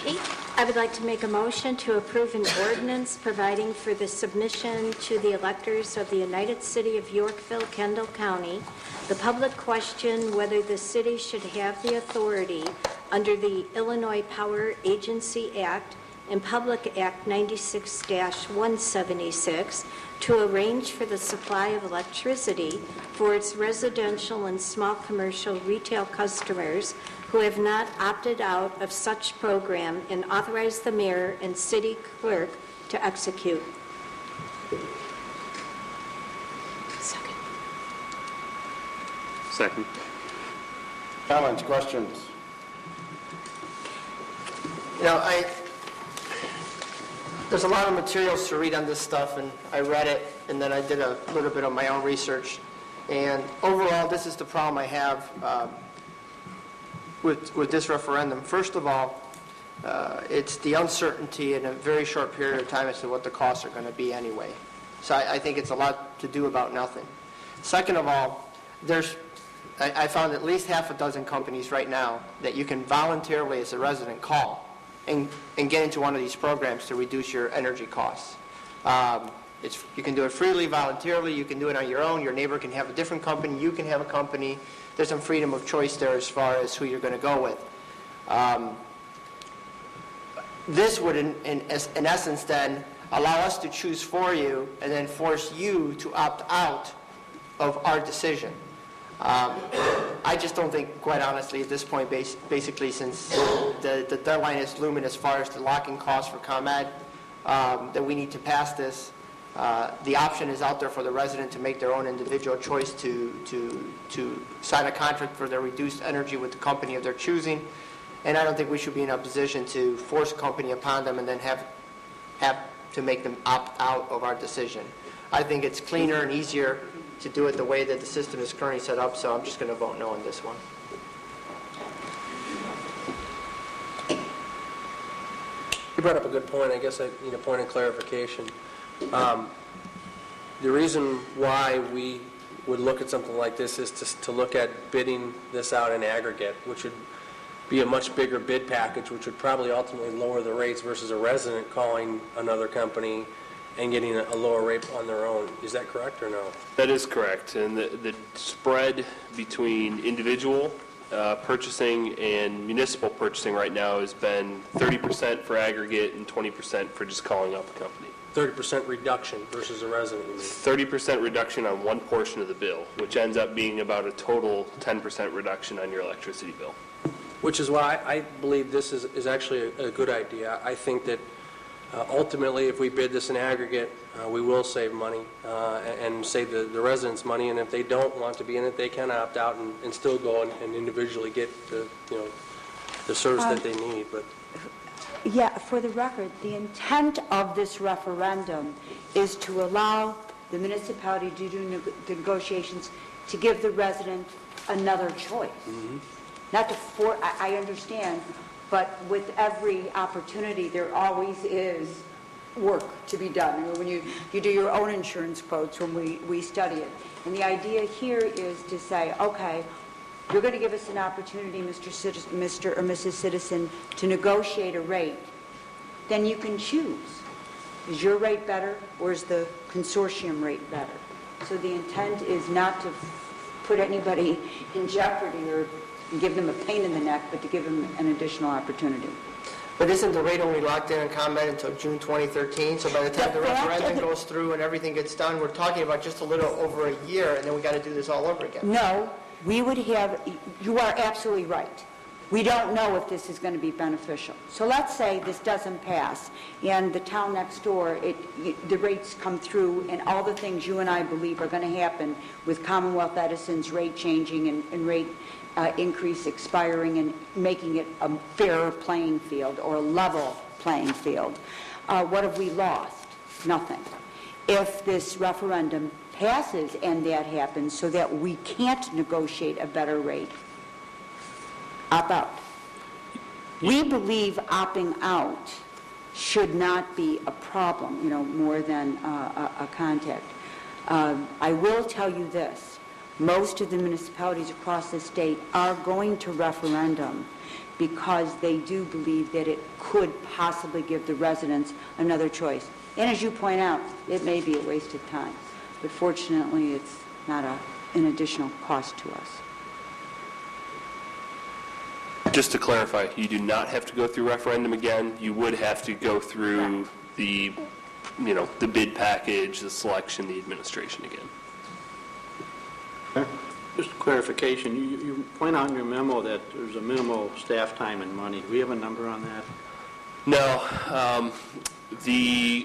Okay. I would like to make a motion to approve an ordinance providing for the submission to the electors of the United City of Yorkville, Kendall County, the public question whether the city should have the authority under the Illinois Power Agency Act and Public Act 96-176 to arrange for the supply of electricity for its residential and small commercial retail customers who have not opted out of such program and authorize the mayor and city clerk to execute. Second. Second. Comments, questions? You know, there's a lot of materials to read on this stuff, and I read it, and then I did a little bit of my own research. And overall, this is the problem I have with this referendum. First of all, it's the uncertainty in a very short period of time as to what the costs are going to be anyway. So I think it's a lot to do about nothing. Second of all, I found at least half a dozen companies right now that you can voluntarily, as a resident, call and get into one of these programs to reduce your energy costs. You can do it freely, voluntarily, you can do it on your own, your neighbor can have a different company, you can have a company. There's some freedom of choice there as far as who you're going to go with. This would, in essence, then allow us to choose for you and then force you to opt out of our decision. I just don't think, quite honestly, at this point, basically, since the deadline is looming as far as the locking costs for ComEd, that we need to pass this. The option is out there for the resident to make their own individual choice to sign a contract for their reduced energy with the company of their choosing. And I don't think we should be in a position to force a company upon them and then have to make them opt out of our decision. I think it's cleaner and easier to do it the way that the system is currently set up, so I'm just going to vote no on this one. You brought up a good point. I guess I need a point of clarification. The reason why we would look at something like this is to look at bidding this out in aggregate, which would be a much bigger bid package, which would probably ultimately lower the rates versus a resident calling another company and getting a lower rate on their own. Is that correct or no? That is correct. And the spread between individual purchasing and municipal purchasing right now has been 30% for aggregate and 20% for just calling up a company. 30% reduction versus a resident. 30% reduction on one portion of the bill, which ends up being about a total 10% reduction on your electricity bill. Which is why I believe this is actually a good idea. I think that ultimately, if we bid this in aggregate, we will save money and save the residents money. And if they don't want to be in it, they can opt out and still go and individually get the service that they need. But yeah, for the record, the intent of this referendum is to allow the municipality to do negotiations to give the resident another choice. Mm-hmm. Not to I understand, but with every opportunity, there always is work to be done. When you do your own insurance quotes, when we study it. And the idea here is to say, okay, you're going to give us an opportunity, Mr. or Mrs. Citizen, to negotiate a rate. Then you can choose. Is your rate better, or is the consortium rate better? So the intent is not to put anybody in jeopardy or give them a pain in the neck, but to give them an additional opportunity. But isn't the rate only locked in ComEd until June 2013? So by the time the referendum goes through and everything gets done, we're talking about just a little over a year, and then we got to do this all over again. No, we would have, you are absolutely right. We don't know if this is going to be beneficial. So let's say this doesn't pass, and the town next door, the rates come through, and all the things you and I believe are going to happen with Commonwealth Edison's rate changing and rate increase expiring and making it a fair playing field or a level playing field. What have we lost? Nothing. If this referendum passes and that happens so that we can't negotiate a better rate, opt out. We believe opting out should not be a problem, more than a contact. I will tell you this. Most of the municipalities across the state are going to referendum because they do believe that it could possibly give the residents another choice. And as you point out, it may be a waste of time. But fortunately, it's not an additional cost to us. Just to clarify, you do not have to go through referendum again. You would have to go through the bid package, the selection, the administration again. Just a clarification, you point out in your memo that there's a minimal staff time and money. Do we have a number on that? No.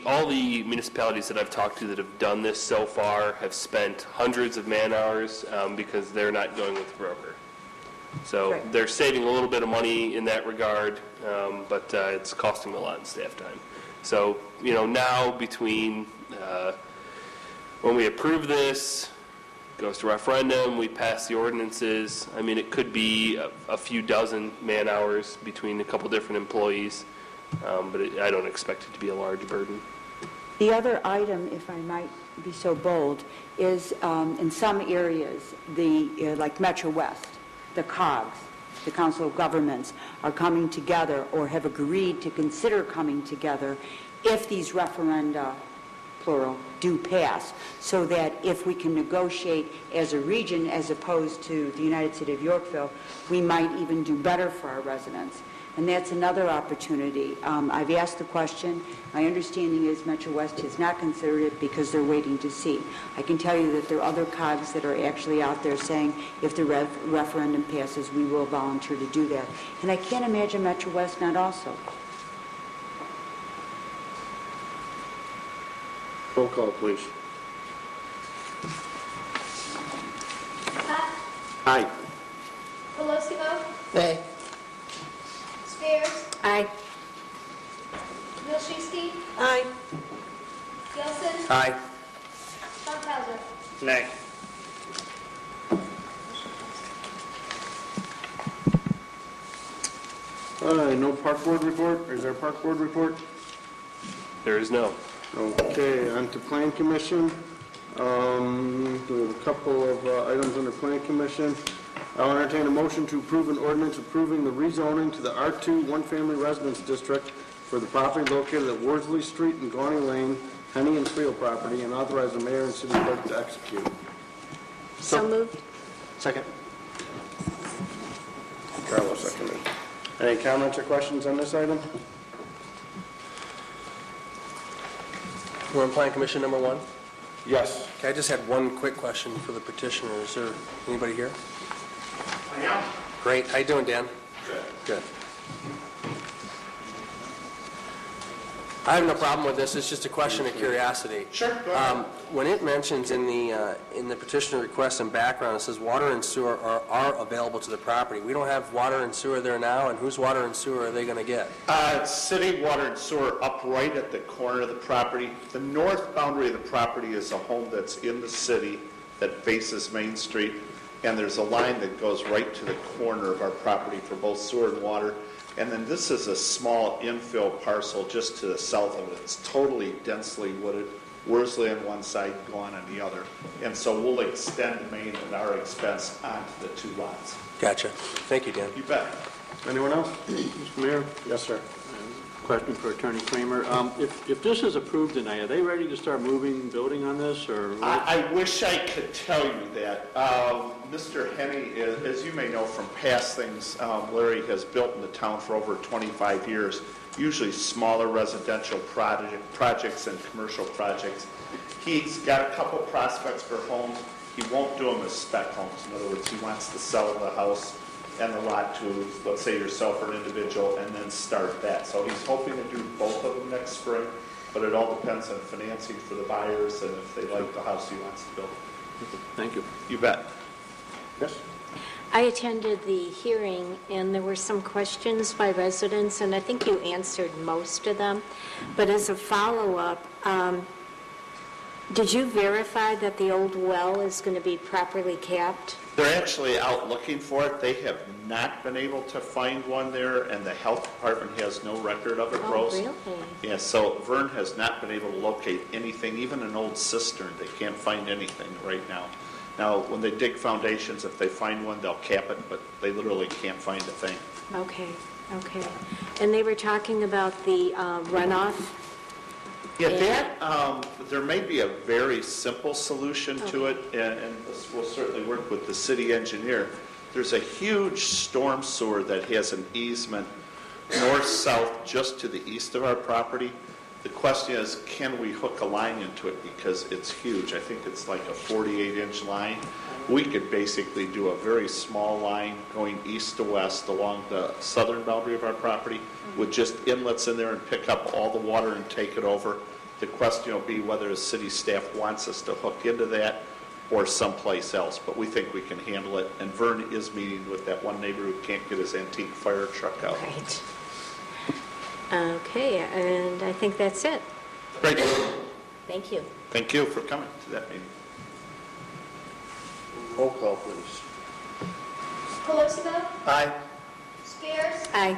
All the municipalities that I've talked to that have done this so far have spent hundreds of man-hours because they're not going with broker. So they're saving a little bit of money in that regard, but it's costing them a lot in staff time. So, now between when we approve this, goes to referendum, we pass the ordinances. I mean, it could be a few dozen man-hours between a couple different employees, but I don't expect it to be a large burden. The other item, if I might be so bold, is in some areas, like Metro West, the COGS, the Council of Governments, are coming together or have agreed to consider coming together if these referenda plural, do pass, so that if we can negotiate as a region as opposed to the United City of Yorkville, we might even do better for our residents. And that's another opportunity. I've asked the question. My understanding is Metro West has not considered it because they're waiting to see. I can tell you that there are other COGs that are actually out there saying if the referendum passes, we will volunteer to do that. And I can't imagine Metro West not also. Roll call, please. Hot, Aye. Colosimo, Nay. Spears, Aye. Wilczewski, Aye. Gilson, Aye. Funkhauser. Nay. No park board report? Or is there a park board report? There is no. Okay, on to Plan Commission. We have a couple of items under Plan Commission. I'll entertain a motion to approve an ordinance approving the rezoning to the R2 One-Family Residence District for the property located at Worsley Street and Gawney Lane, Henny and Spiel property, and authorize the mayor and city clerk to execute. So moved. Second. Carlos seconded. Any comments or questions on this item? We're on Plan Commission number 1. Yes. Okay, I just had one quick question for the petitioner. Is there anybody here? I am. Great. How you doing, Dan? Good. Good. I have no problem with this. It's just a question of curiosity. Sure, go ahead. When it mentions in the petitioner request and background, it says water and sewer are available to the property. We don't have water and sewer there now, and whose water and sewer are they going to get? City water and sewer up right at the corner of the property. The north boundary of the property is a home that's in the city that faces Main Street, and there's a line that goes right to the corner of our property for both sewer and water. And then this is a small infill parcel just to the south of it. It's totally densely wooded. Worsley on one side, Gone on the other. And so we'll extend Main at our expense onto the two lots. Gotcha. Thank you, Dan. You bet. Anyone else? Mr. Mayor, Yes, sir. question for Attorney Kramer. If this is approved tonight, are they ready to start moving, building on this, or? I wish I could tell you that. Mr. Henny, as you may know from past things, Larry has built in the town for over 25 years, usually smaller residential projects and commercial projects. He's got a couple prospects for homes. He won't do them as spec homes. In other words, he wants to sell the house and the lot to, let's say, yourself or an individual, and then start that. So he's hoping to do both of them next spring, but it all depends on financing for the buyers and if they like the house he wants to build. Thank you. You bet. Yes? I attended the hearing, and there were some questions by residents, and I think you answered most of them. But as a follow-up, did you verify that the old well is going to be properly capped? They're actually out looking for it. They have not been able to find one there, and the health department has no record of it, Rose. Oh, really? Yeah, so Vern has not been able to locate anything, even an old cistern. They can't find anything right now. Now, when they dig foundations, if they find one, they'll cap it, but they literally can't find a thing. Okay, okay. And they were talking about the runoff? Yeah, that, there may be a very simple solution to it, and we'll certainly work with the city engineer. There's a huge storm sewer that has an easement north-south just to the east of our property. The question is, can we hook a line into it because it's huge? I think it's like a 48-inch line. We could basically do a very small line going east to west along the southern boundary of our property with just inlets in there and pick up all the water and take it over. The question will be whether the city staff wants us to hook into that or someplace else, but we think we can handle it. And Vern is meeting with that one neighbor who can't get his antique fire truck out. Right. Okay, and I think that's it. Great. Thank you. Thank you for coming to that meeting. Roll call, please. Colosimo, Aye. Spears, Aye.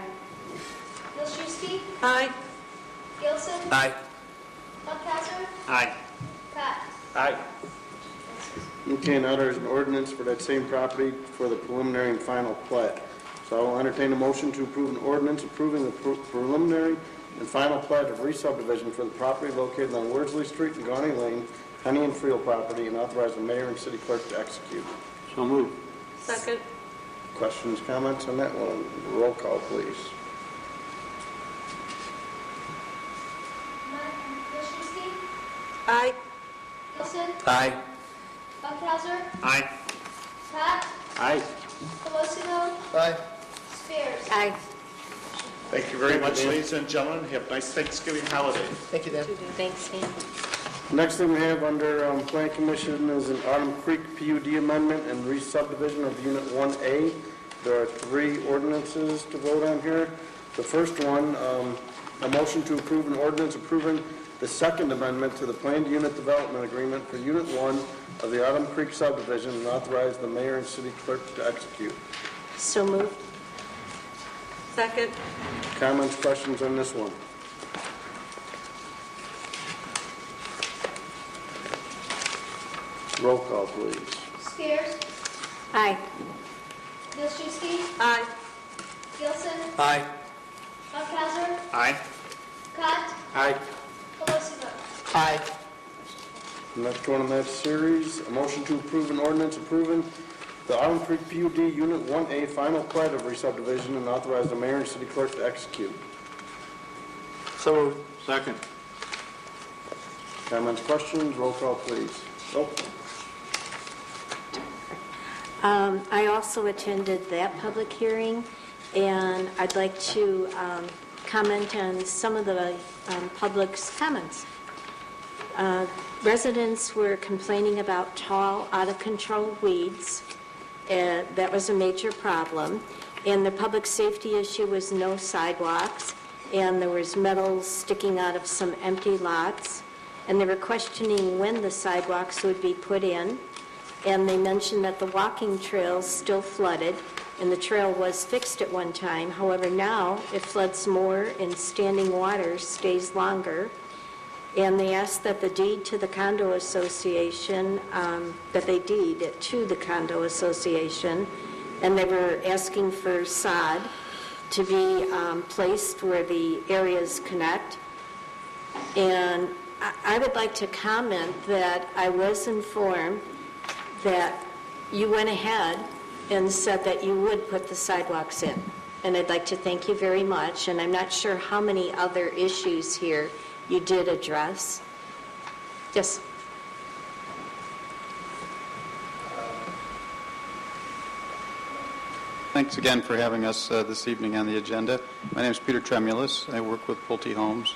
Wilczewski, Aye. Gilson, Aye. Funkhauser, Aye. Pat. Aye. Okay, now there's an ordinance for that same property for the preliminary and final plat. So I will entertain a motion to approve an ordinance approving the preliminary and final plat of re-subdivision for the property located on Wordsley Street and Gawney Lane, Henny and Friel property, and authorize the mayor and city clerk to execute. So moved. Second. Questions, comments on that one? Roll call, please. Wilczynski? Aye. Gilson? Aye. Buckhauser? Aye. Scott? Aye. Colosimo? Aye. Spears? Aye. Thank you very much, ladies and gentlemen. Have a nice Thanksgiving holiday. Thank you, Dan. Thanks, Dan. Next thing we have under Plan Commission is an Autumn Creek PUD amendment and re-subdivision of Unit 1A. There are 3 ordinances to vote on here. The first one, a motion to approve an ordinance approving the second amendment to the planned unit development agreement for Unit 1 of the Autumn Creek subdivision and authorize the mayor and city clerk to execute. So moved. Second. Comments, questions on this one? Roll call, please. Spears? Aye. Wilczynski? Aye. Gilson? Aye. Buckhauser? Aye. Scott? Aye. Colosimo? Aye. Next one in that series, a motion to approve an ordinance approving the Autumn Creek PUD Unit 1A final plat of re-subdivision and authorize the mayor and city clerk to execute. So moved. Second. Comments, questions, roll call, please. Oh, I also attended that public hearing, and I'd like to comment on some of the public's comments. Residents were complaining about tall, out-of-control weeds. That was a major problem. And the public safety issue was no sidewalks, and there was metals sticking out of some empty lots. And they were questioning when the sidewalks would be put in. And they mentioned that the walking trails still flooded, and the trail was fixed at one time. However, now it floods more and standing water stays longer. And they asked that the deed to the condo association, that they deed it to the condo association, and they were asking for sod to be placed where the areas connect. And I would like to comment that I was informed that you went ahead and said that you would put the sidewalks in. And I'd like to thank you very much. And I'm not sure how many other issues here you did address. Yes. Thanks again for having us this evening on the agenda. My name is Peter Tremulous. I work with Pulte Homes.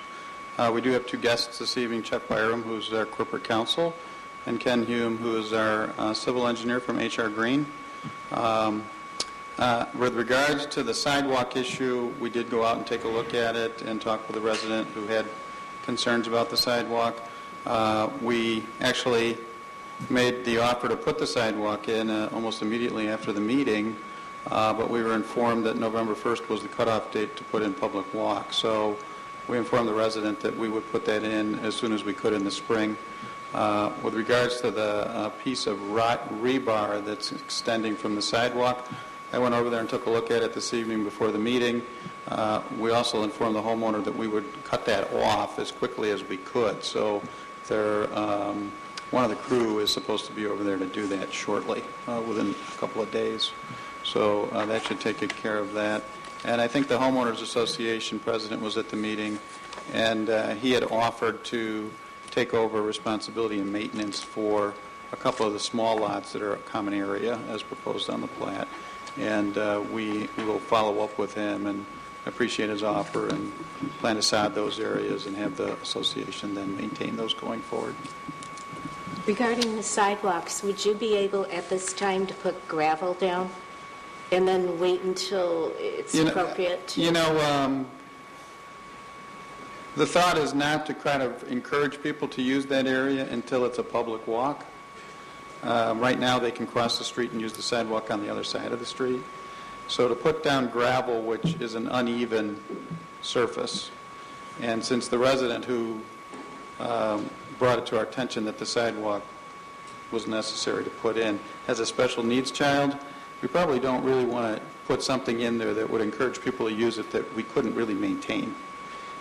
We do have 2 guests this evening, Chuck Byram, who's our corporate counsel, and Ken Hume, who is our civil engineer from H.R. Green. With regards to the sidewalk issue, we did go out and take a look at it and talk with a resident who had concerns about the sidewalk. We actually made the offer to put the sidewalk in almost immediately after the meeting, but we were informed that November 1st was the cutoff date to put in public walk. So we informed the resident that we would put that in as soon as we could in the spring. With regards to the piece of rebar that's extending from the sidewalk, I went over there and took a look at it this evening before the meeting. We also informed the homeowner that we would cut that off as quickly as we could. So one of the crew is supposed to be over there to do that shortly, within a couple of days. So that should take care of that. And I think the Homeowners Association president was at the meeting, and he had offered to take over responsibility and maintenance for a couple of the small lots that are a common area as proposed on the plat. And we will follow up with him and appreciate his offer and plan to sod those areas and have the association then maintain those going forward. Regarding the sidewalks, would you be able at this time to put gravel down and then wait until it's appropriate to? The thought is not to kind of encourage people to use that area until it's a public walk. Right now, they can cross the street and use the sidewalk on the other side of the street. So to put down gravel, which is an uneven surface, and since the resident who brought it to our attention that the sidewalk was necessary to put in has a special needs child, we probably don't really want to put something in there that would encourage people to use it that we couldn't really maintain.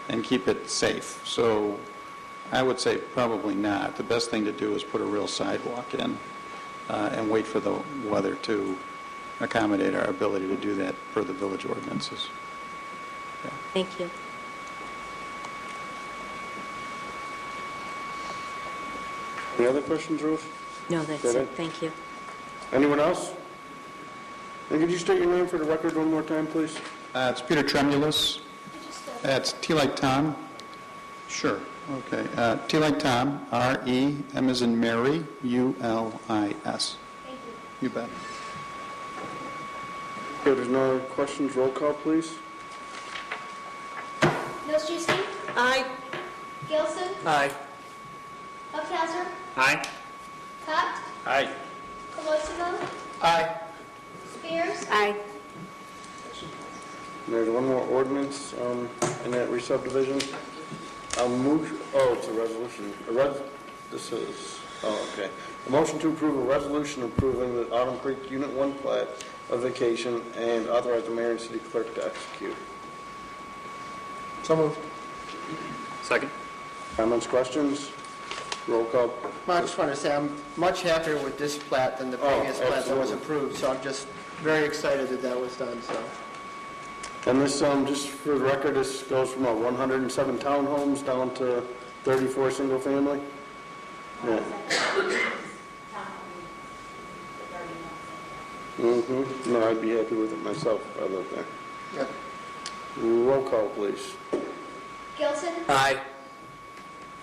and keep it safe. So I would say probably not. The best thing to do is put a real sidewalk in and wait for the weather to accommodate our ability to do that per the village ordinances. Thank you. Any other questions, Rose? No, that's Is that it. Thank you. Anyone else? And could you state your name for the record one more time, please? It's Peter Tremulous. That's T like Tom. Sure. Okay. T like Tom, R-E, M as in Mary, U-L-I-S. Thank you. You bet. Okay, there's no other questions. Roll call, please. Nostrewski. Aye. Gilson. Aye. Upchauser. Aye. Cott. Aye. Colosimo. Aye. Spears. Aye. There's one more ordinance in that re-subdivision. I'll move, it's a resolution. This is, okay. A motion to approve a resolution approving the Autumn Creek Unit 1 plat of vacation and authorize the mayor and city clerk to execute. So moved. Second. Comments, questions? Roll call. Well, I just want to say I'm much happier with this plat than the previous plat that was absolutely. approved, so I'm just very excited that that was done, so. And this, just for the record, this goes from 107 townhomes down to 34 single family? Yeah. No, I'd be happy with it myself if I lived there. Yep. Roll call, please. Gilson. Aye.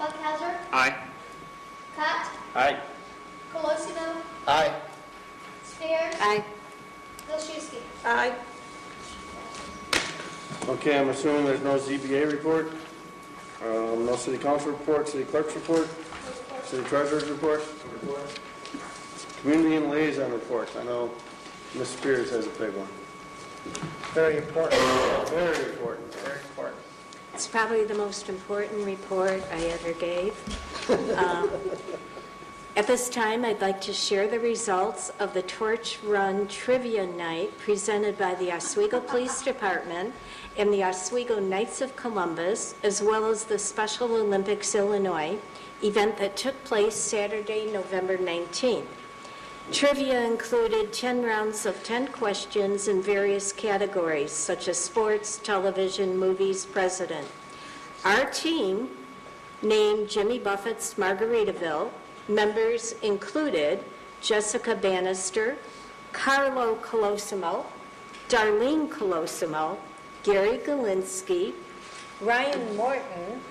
Upchauser. Aye. Cott. Aye. Colosimo. Aye. Spears. Aye. Nostrewski. Aye. Okay, I'm assuming there's no ZBA report, no city council report, city clerk's report, city treasurer's report, community and liaison reports. I know Ms. Spears has a big one. Very important. Very important. Very important. It's probably the most important report I ever gave. At this time, I'd like to share the results of the Torch Run Trivia Night presented by the Oswego Police Department and the Oswego Knights of Columbus, as well as the Special Olympics Illinois event that took place Saturday, November 19th. Trivia included 10 rounds of 10 questions in various categories, such as sports, television, movies, president. Our team named Jimmy Buffett's Margaritaville. Members included Jessica Bannister, Carlo Colosimo, Darlene Colosimo, Gary Galinsky, Ryan Morton,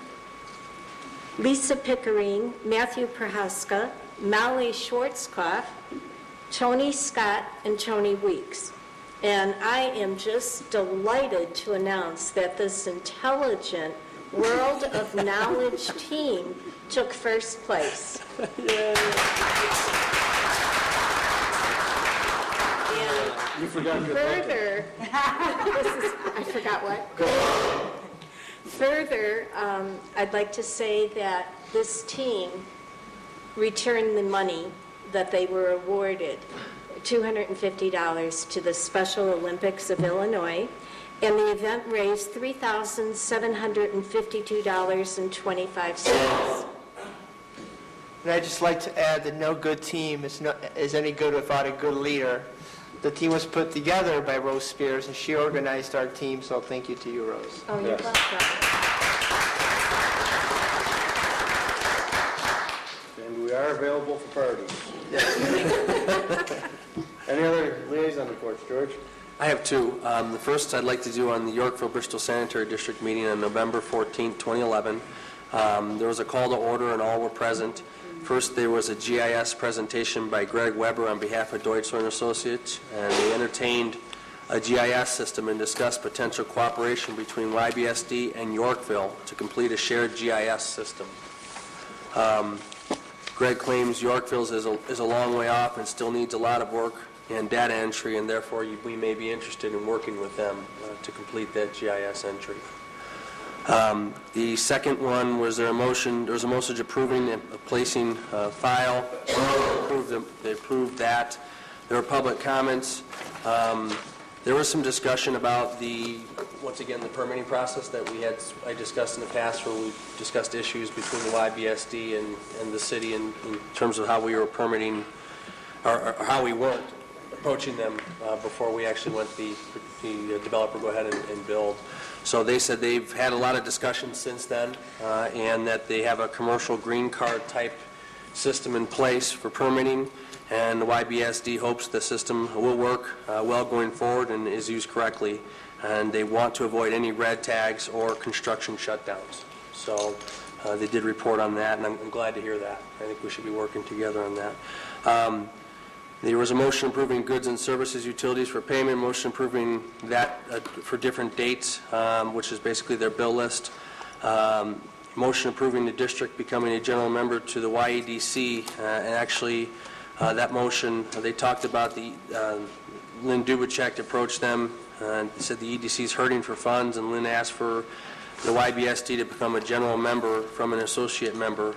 Lisa Pickering, Matthew Prohaska, Molly Schwarzkopf, Tony Scott, and Tony Weeks. And I am just delighted to announce that this intelligent World of Knowledge team took first place. You forgot your Further, I forgot what? Further, I'd like to say that this team returned the money that they were awarded, $250 to the Special Olympics of Illinois, and the event raised $3,752.25. And I'd just like to add that no good team is any good without a good leader. The team was put together by Rose Spears, and she organized our team, so thank you to you, Rose. Oh, you're welcome. And we are available for parties. Any other liaison reports, George? I have two. The first I'd like to do on the Yorkville-Bristol Sanitary District meeting on November 14, 2011. There was a call to order and all were present. First, there was a GIS presentation by Greg Weber on behalf of Deutschler & Associates, and they entertained a GIS system and discussed potential cooperation between YBSD and Yorkville to complete a shared GIS system. Greg claims Yorkville is a long way off and still needs a lot of work and data entry, and therefore we may be interested in working with them to complete that GIS entry. The second one was there was a motion approving and placing file. They approved that. There were public comments. There was some discussion about the once again, the permitting process that I discussed in the past, where we discussed issues between the YBSD and the city in terms of how we were permitting, or how we weren't approaching them before we actually let the developer go ahead and build. So they said they've had a lot of discussions since then, and that they have a commercial green card type system in place for permitting, and the YBSD hopes the system will work well going forward and is used correctly, and they want to avoid any red tags or construction shutdowns. So they did report on that, and I'm glad to hear that. I think we should be working together on that. There was a motion approving goods and services utilities for payment, motion approving that for different dates, which is basically their bill list. Motion approving the district becoming a general member to the YEDC, and actually that motion, they talked about Lynn Dubacek approached them and said the EDC is hurting for funds, and Lynn asked for the YBSD to become a general member from an associate member,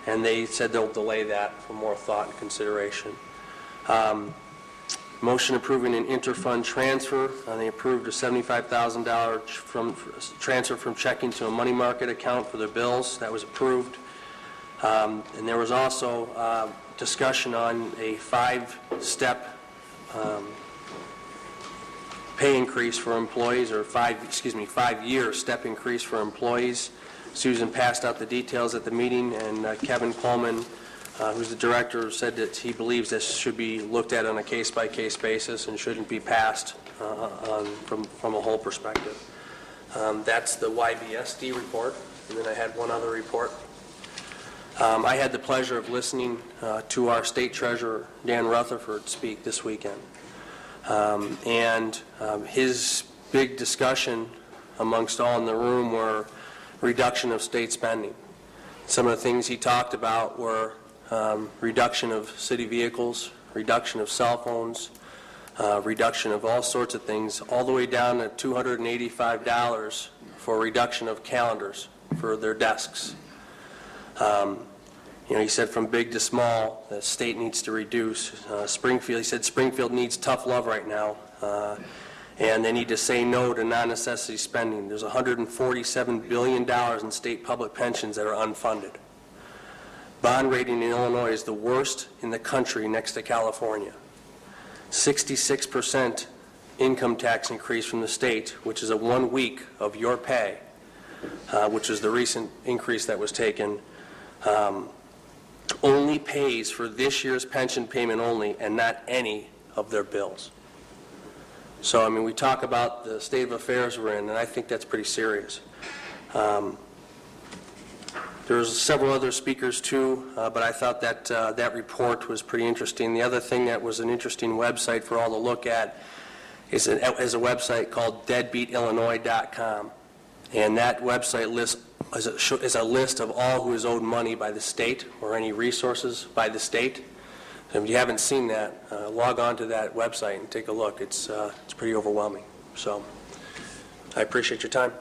and they said they'll delay that for more thought and consideration. Motion approving an interfund transfer. They approved a $75,000 transfer from checking to a money market account for their bills. That was approved. And there was also discussion on a 5-step pay increase for employees, or 5-year step increase for employees. Susan passed out the details at the meeting, and Kevin Coleman, who's the director, said that he believes this should be looked at on a case-by-case basis and shouldn't be passed from a whole perspective. That's the YBSD report, and then I had one other report. I had the pleasure of listening to our state treasurer, Dan Rutherford, speak this weekend. And his big discussion amongst all in the room were reduction of state spending. Some of the things he talked about were reduction of city vehicles, reduction of cell phones, reduction of all sorts of things, all the way down to $285 for reduction of calendars for their desks. He said from big to small, the state needs to reduce. He said Springfield needs tough love right now, and they need to say no to non-necessity spending. There's $147 billion in state public pensions that are unfunded. Bond rating in Illinois is the worst in the country next to California. 66% income tax increase from the state, which is a 1 week of your pay, which is the recent increase that was taken, only pays for this year's pension payment only and not any of their bills. So, we talk about the state of affairs we're in, and I think that's pretty serious. There's several other speakers too, but I thought that that report was pretty interesting. The other thing that was an interesting website for all to look at is a website called deadbeatillinois.com, and that website is a list of all who is owed money by the state or any resources by the state. And if you haven't seen that, log on to that website and take a look. It's pretty overwhelming. So I appreciate your time.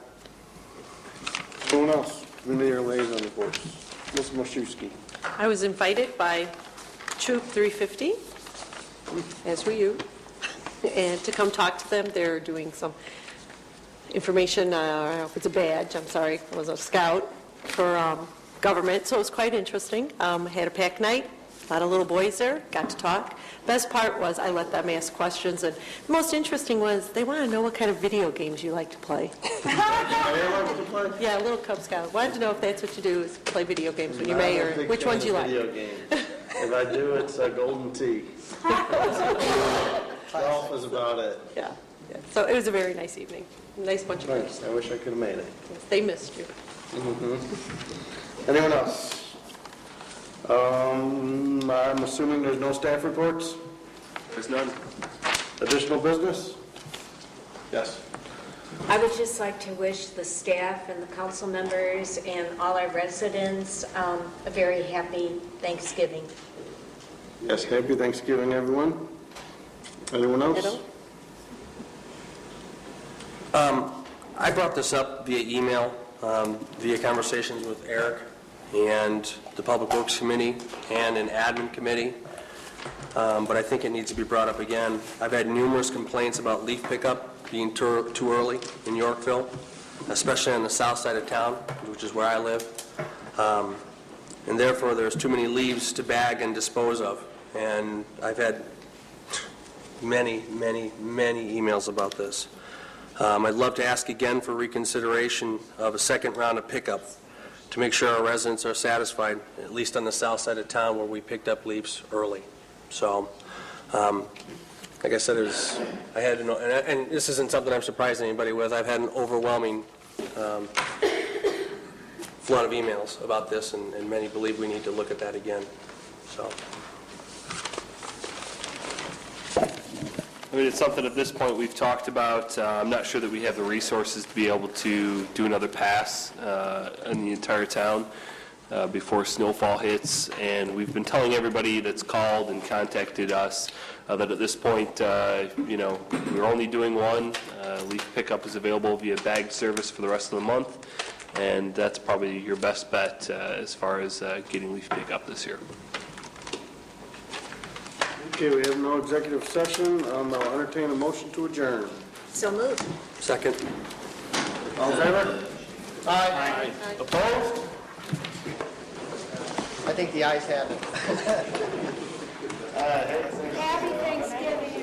Anyone else? Committee or liaison reports? Ms. Moszewski. I was invited by Troop 350, as were you, and to come talk to them. They're doing some information, I don't know if it's a badge, I'm sorry, I was a scout for government, so it was quite interesting. Had a packed night, a lot of little boys there, got to talk. Best part was I let them ask questions, and the most interesting was they want to know what kind of video games you like to play. Yeah, a little Cub Scout. Wanted to know if that's what you do, is play video games when you're mayor, which ones you like. Video games. If I do, it's a golden tee. Golf is about it. Yeah. So it was a very nice evening. Nice bunch of Nice. I wish I could have made it. Yes, they missed you. Mm-hmm. Anyone else? I'm assuming there's no staff reports? There's none. Additional business? Yes. I would just like to wish the staff and the council members and all our residents a very happy Thanksgiving. Yes, happy Thanksgiving, everyone. Anyone else? Hello? I brought this up via email, via conversations with Eric and the Public Works Committee and an admin committee. but I think it needs to be brought up again. I've had numerous complaints about leaf pickup being too early in Yorkville, especially on the south side of town, which is where I live. And therefore, there's too many leaves to bag and dispose of. And I've had many emails about this. I'd love to ask again for reconsideration of a second round of pickup to make sure our residents are satisfied, at least on the south side of town where we picked up leaves early. So, like I said, I had and this isn't something I'm surprising anybody with. I've had an overwhelming flood of emails about this, and many believe we need to look at that again. So. I mean, it's something at this point we've talked about. I'm not sure that we have the resources to be able to do another pass in the entire town before snowfall hits. And we've been telling everybody that's called and contacted us that at this point, we're only doing one. Leaf pickup is available via bagged service for the rest of the month. And that's probably your best bet as far as getting leaf pickup this year. Okay, we have no executive session. I'll entertain a motion to adjourn. So moved. Second. All in favor? Aye. Opposed? I think the ayes have it. Happy Thanksgiving.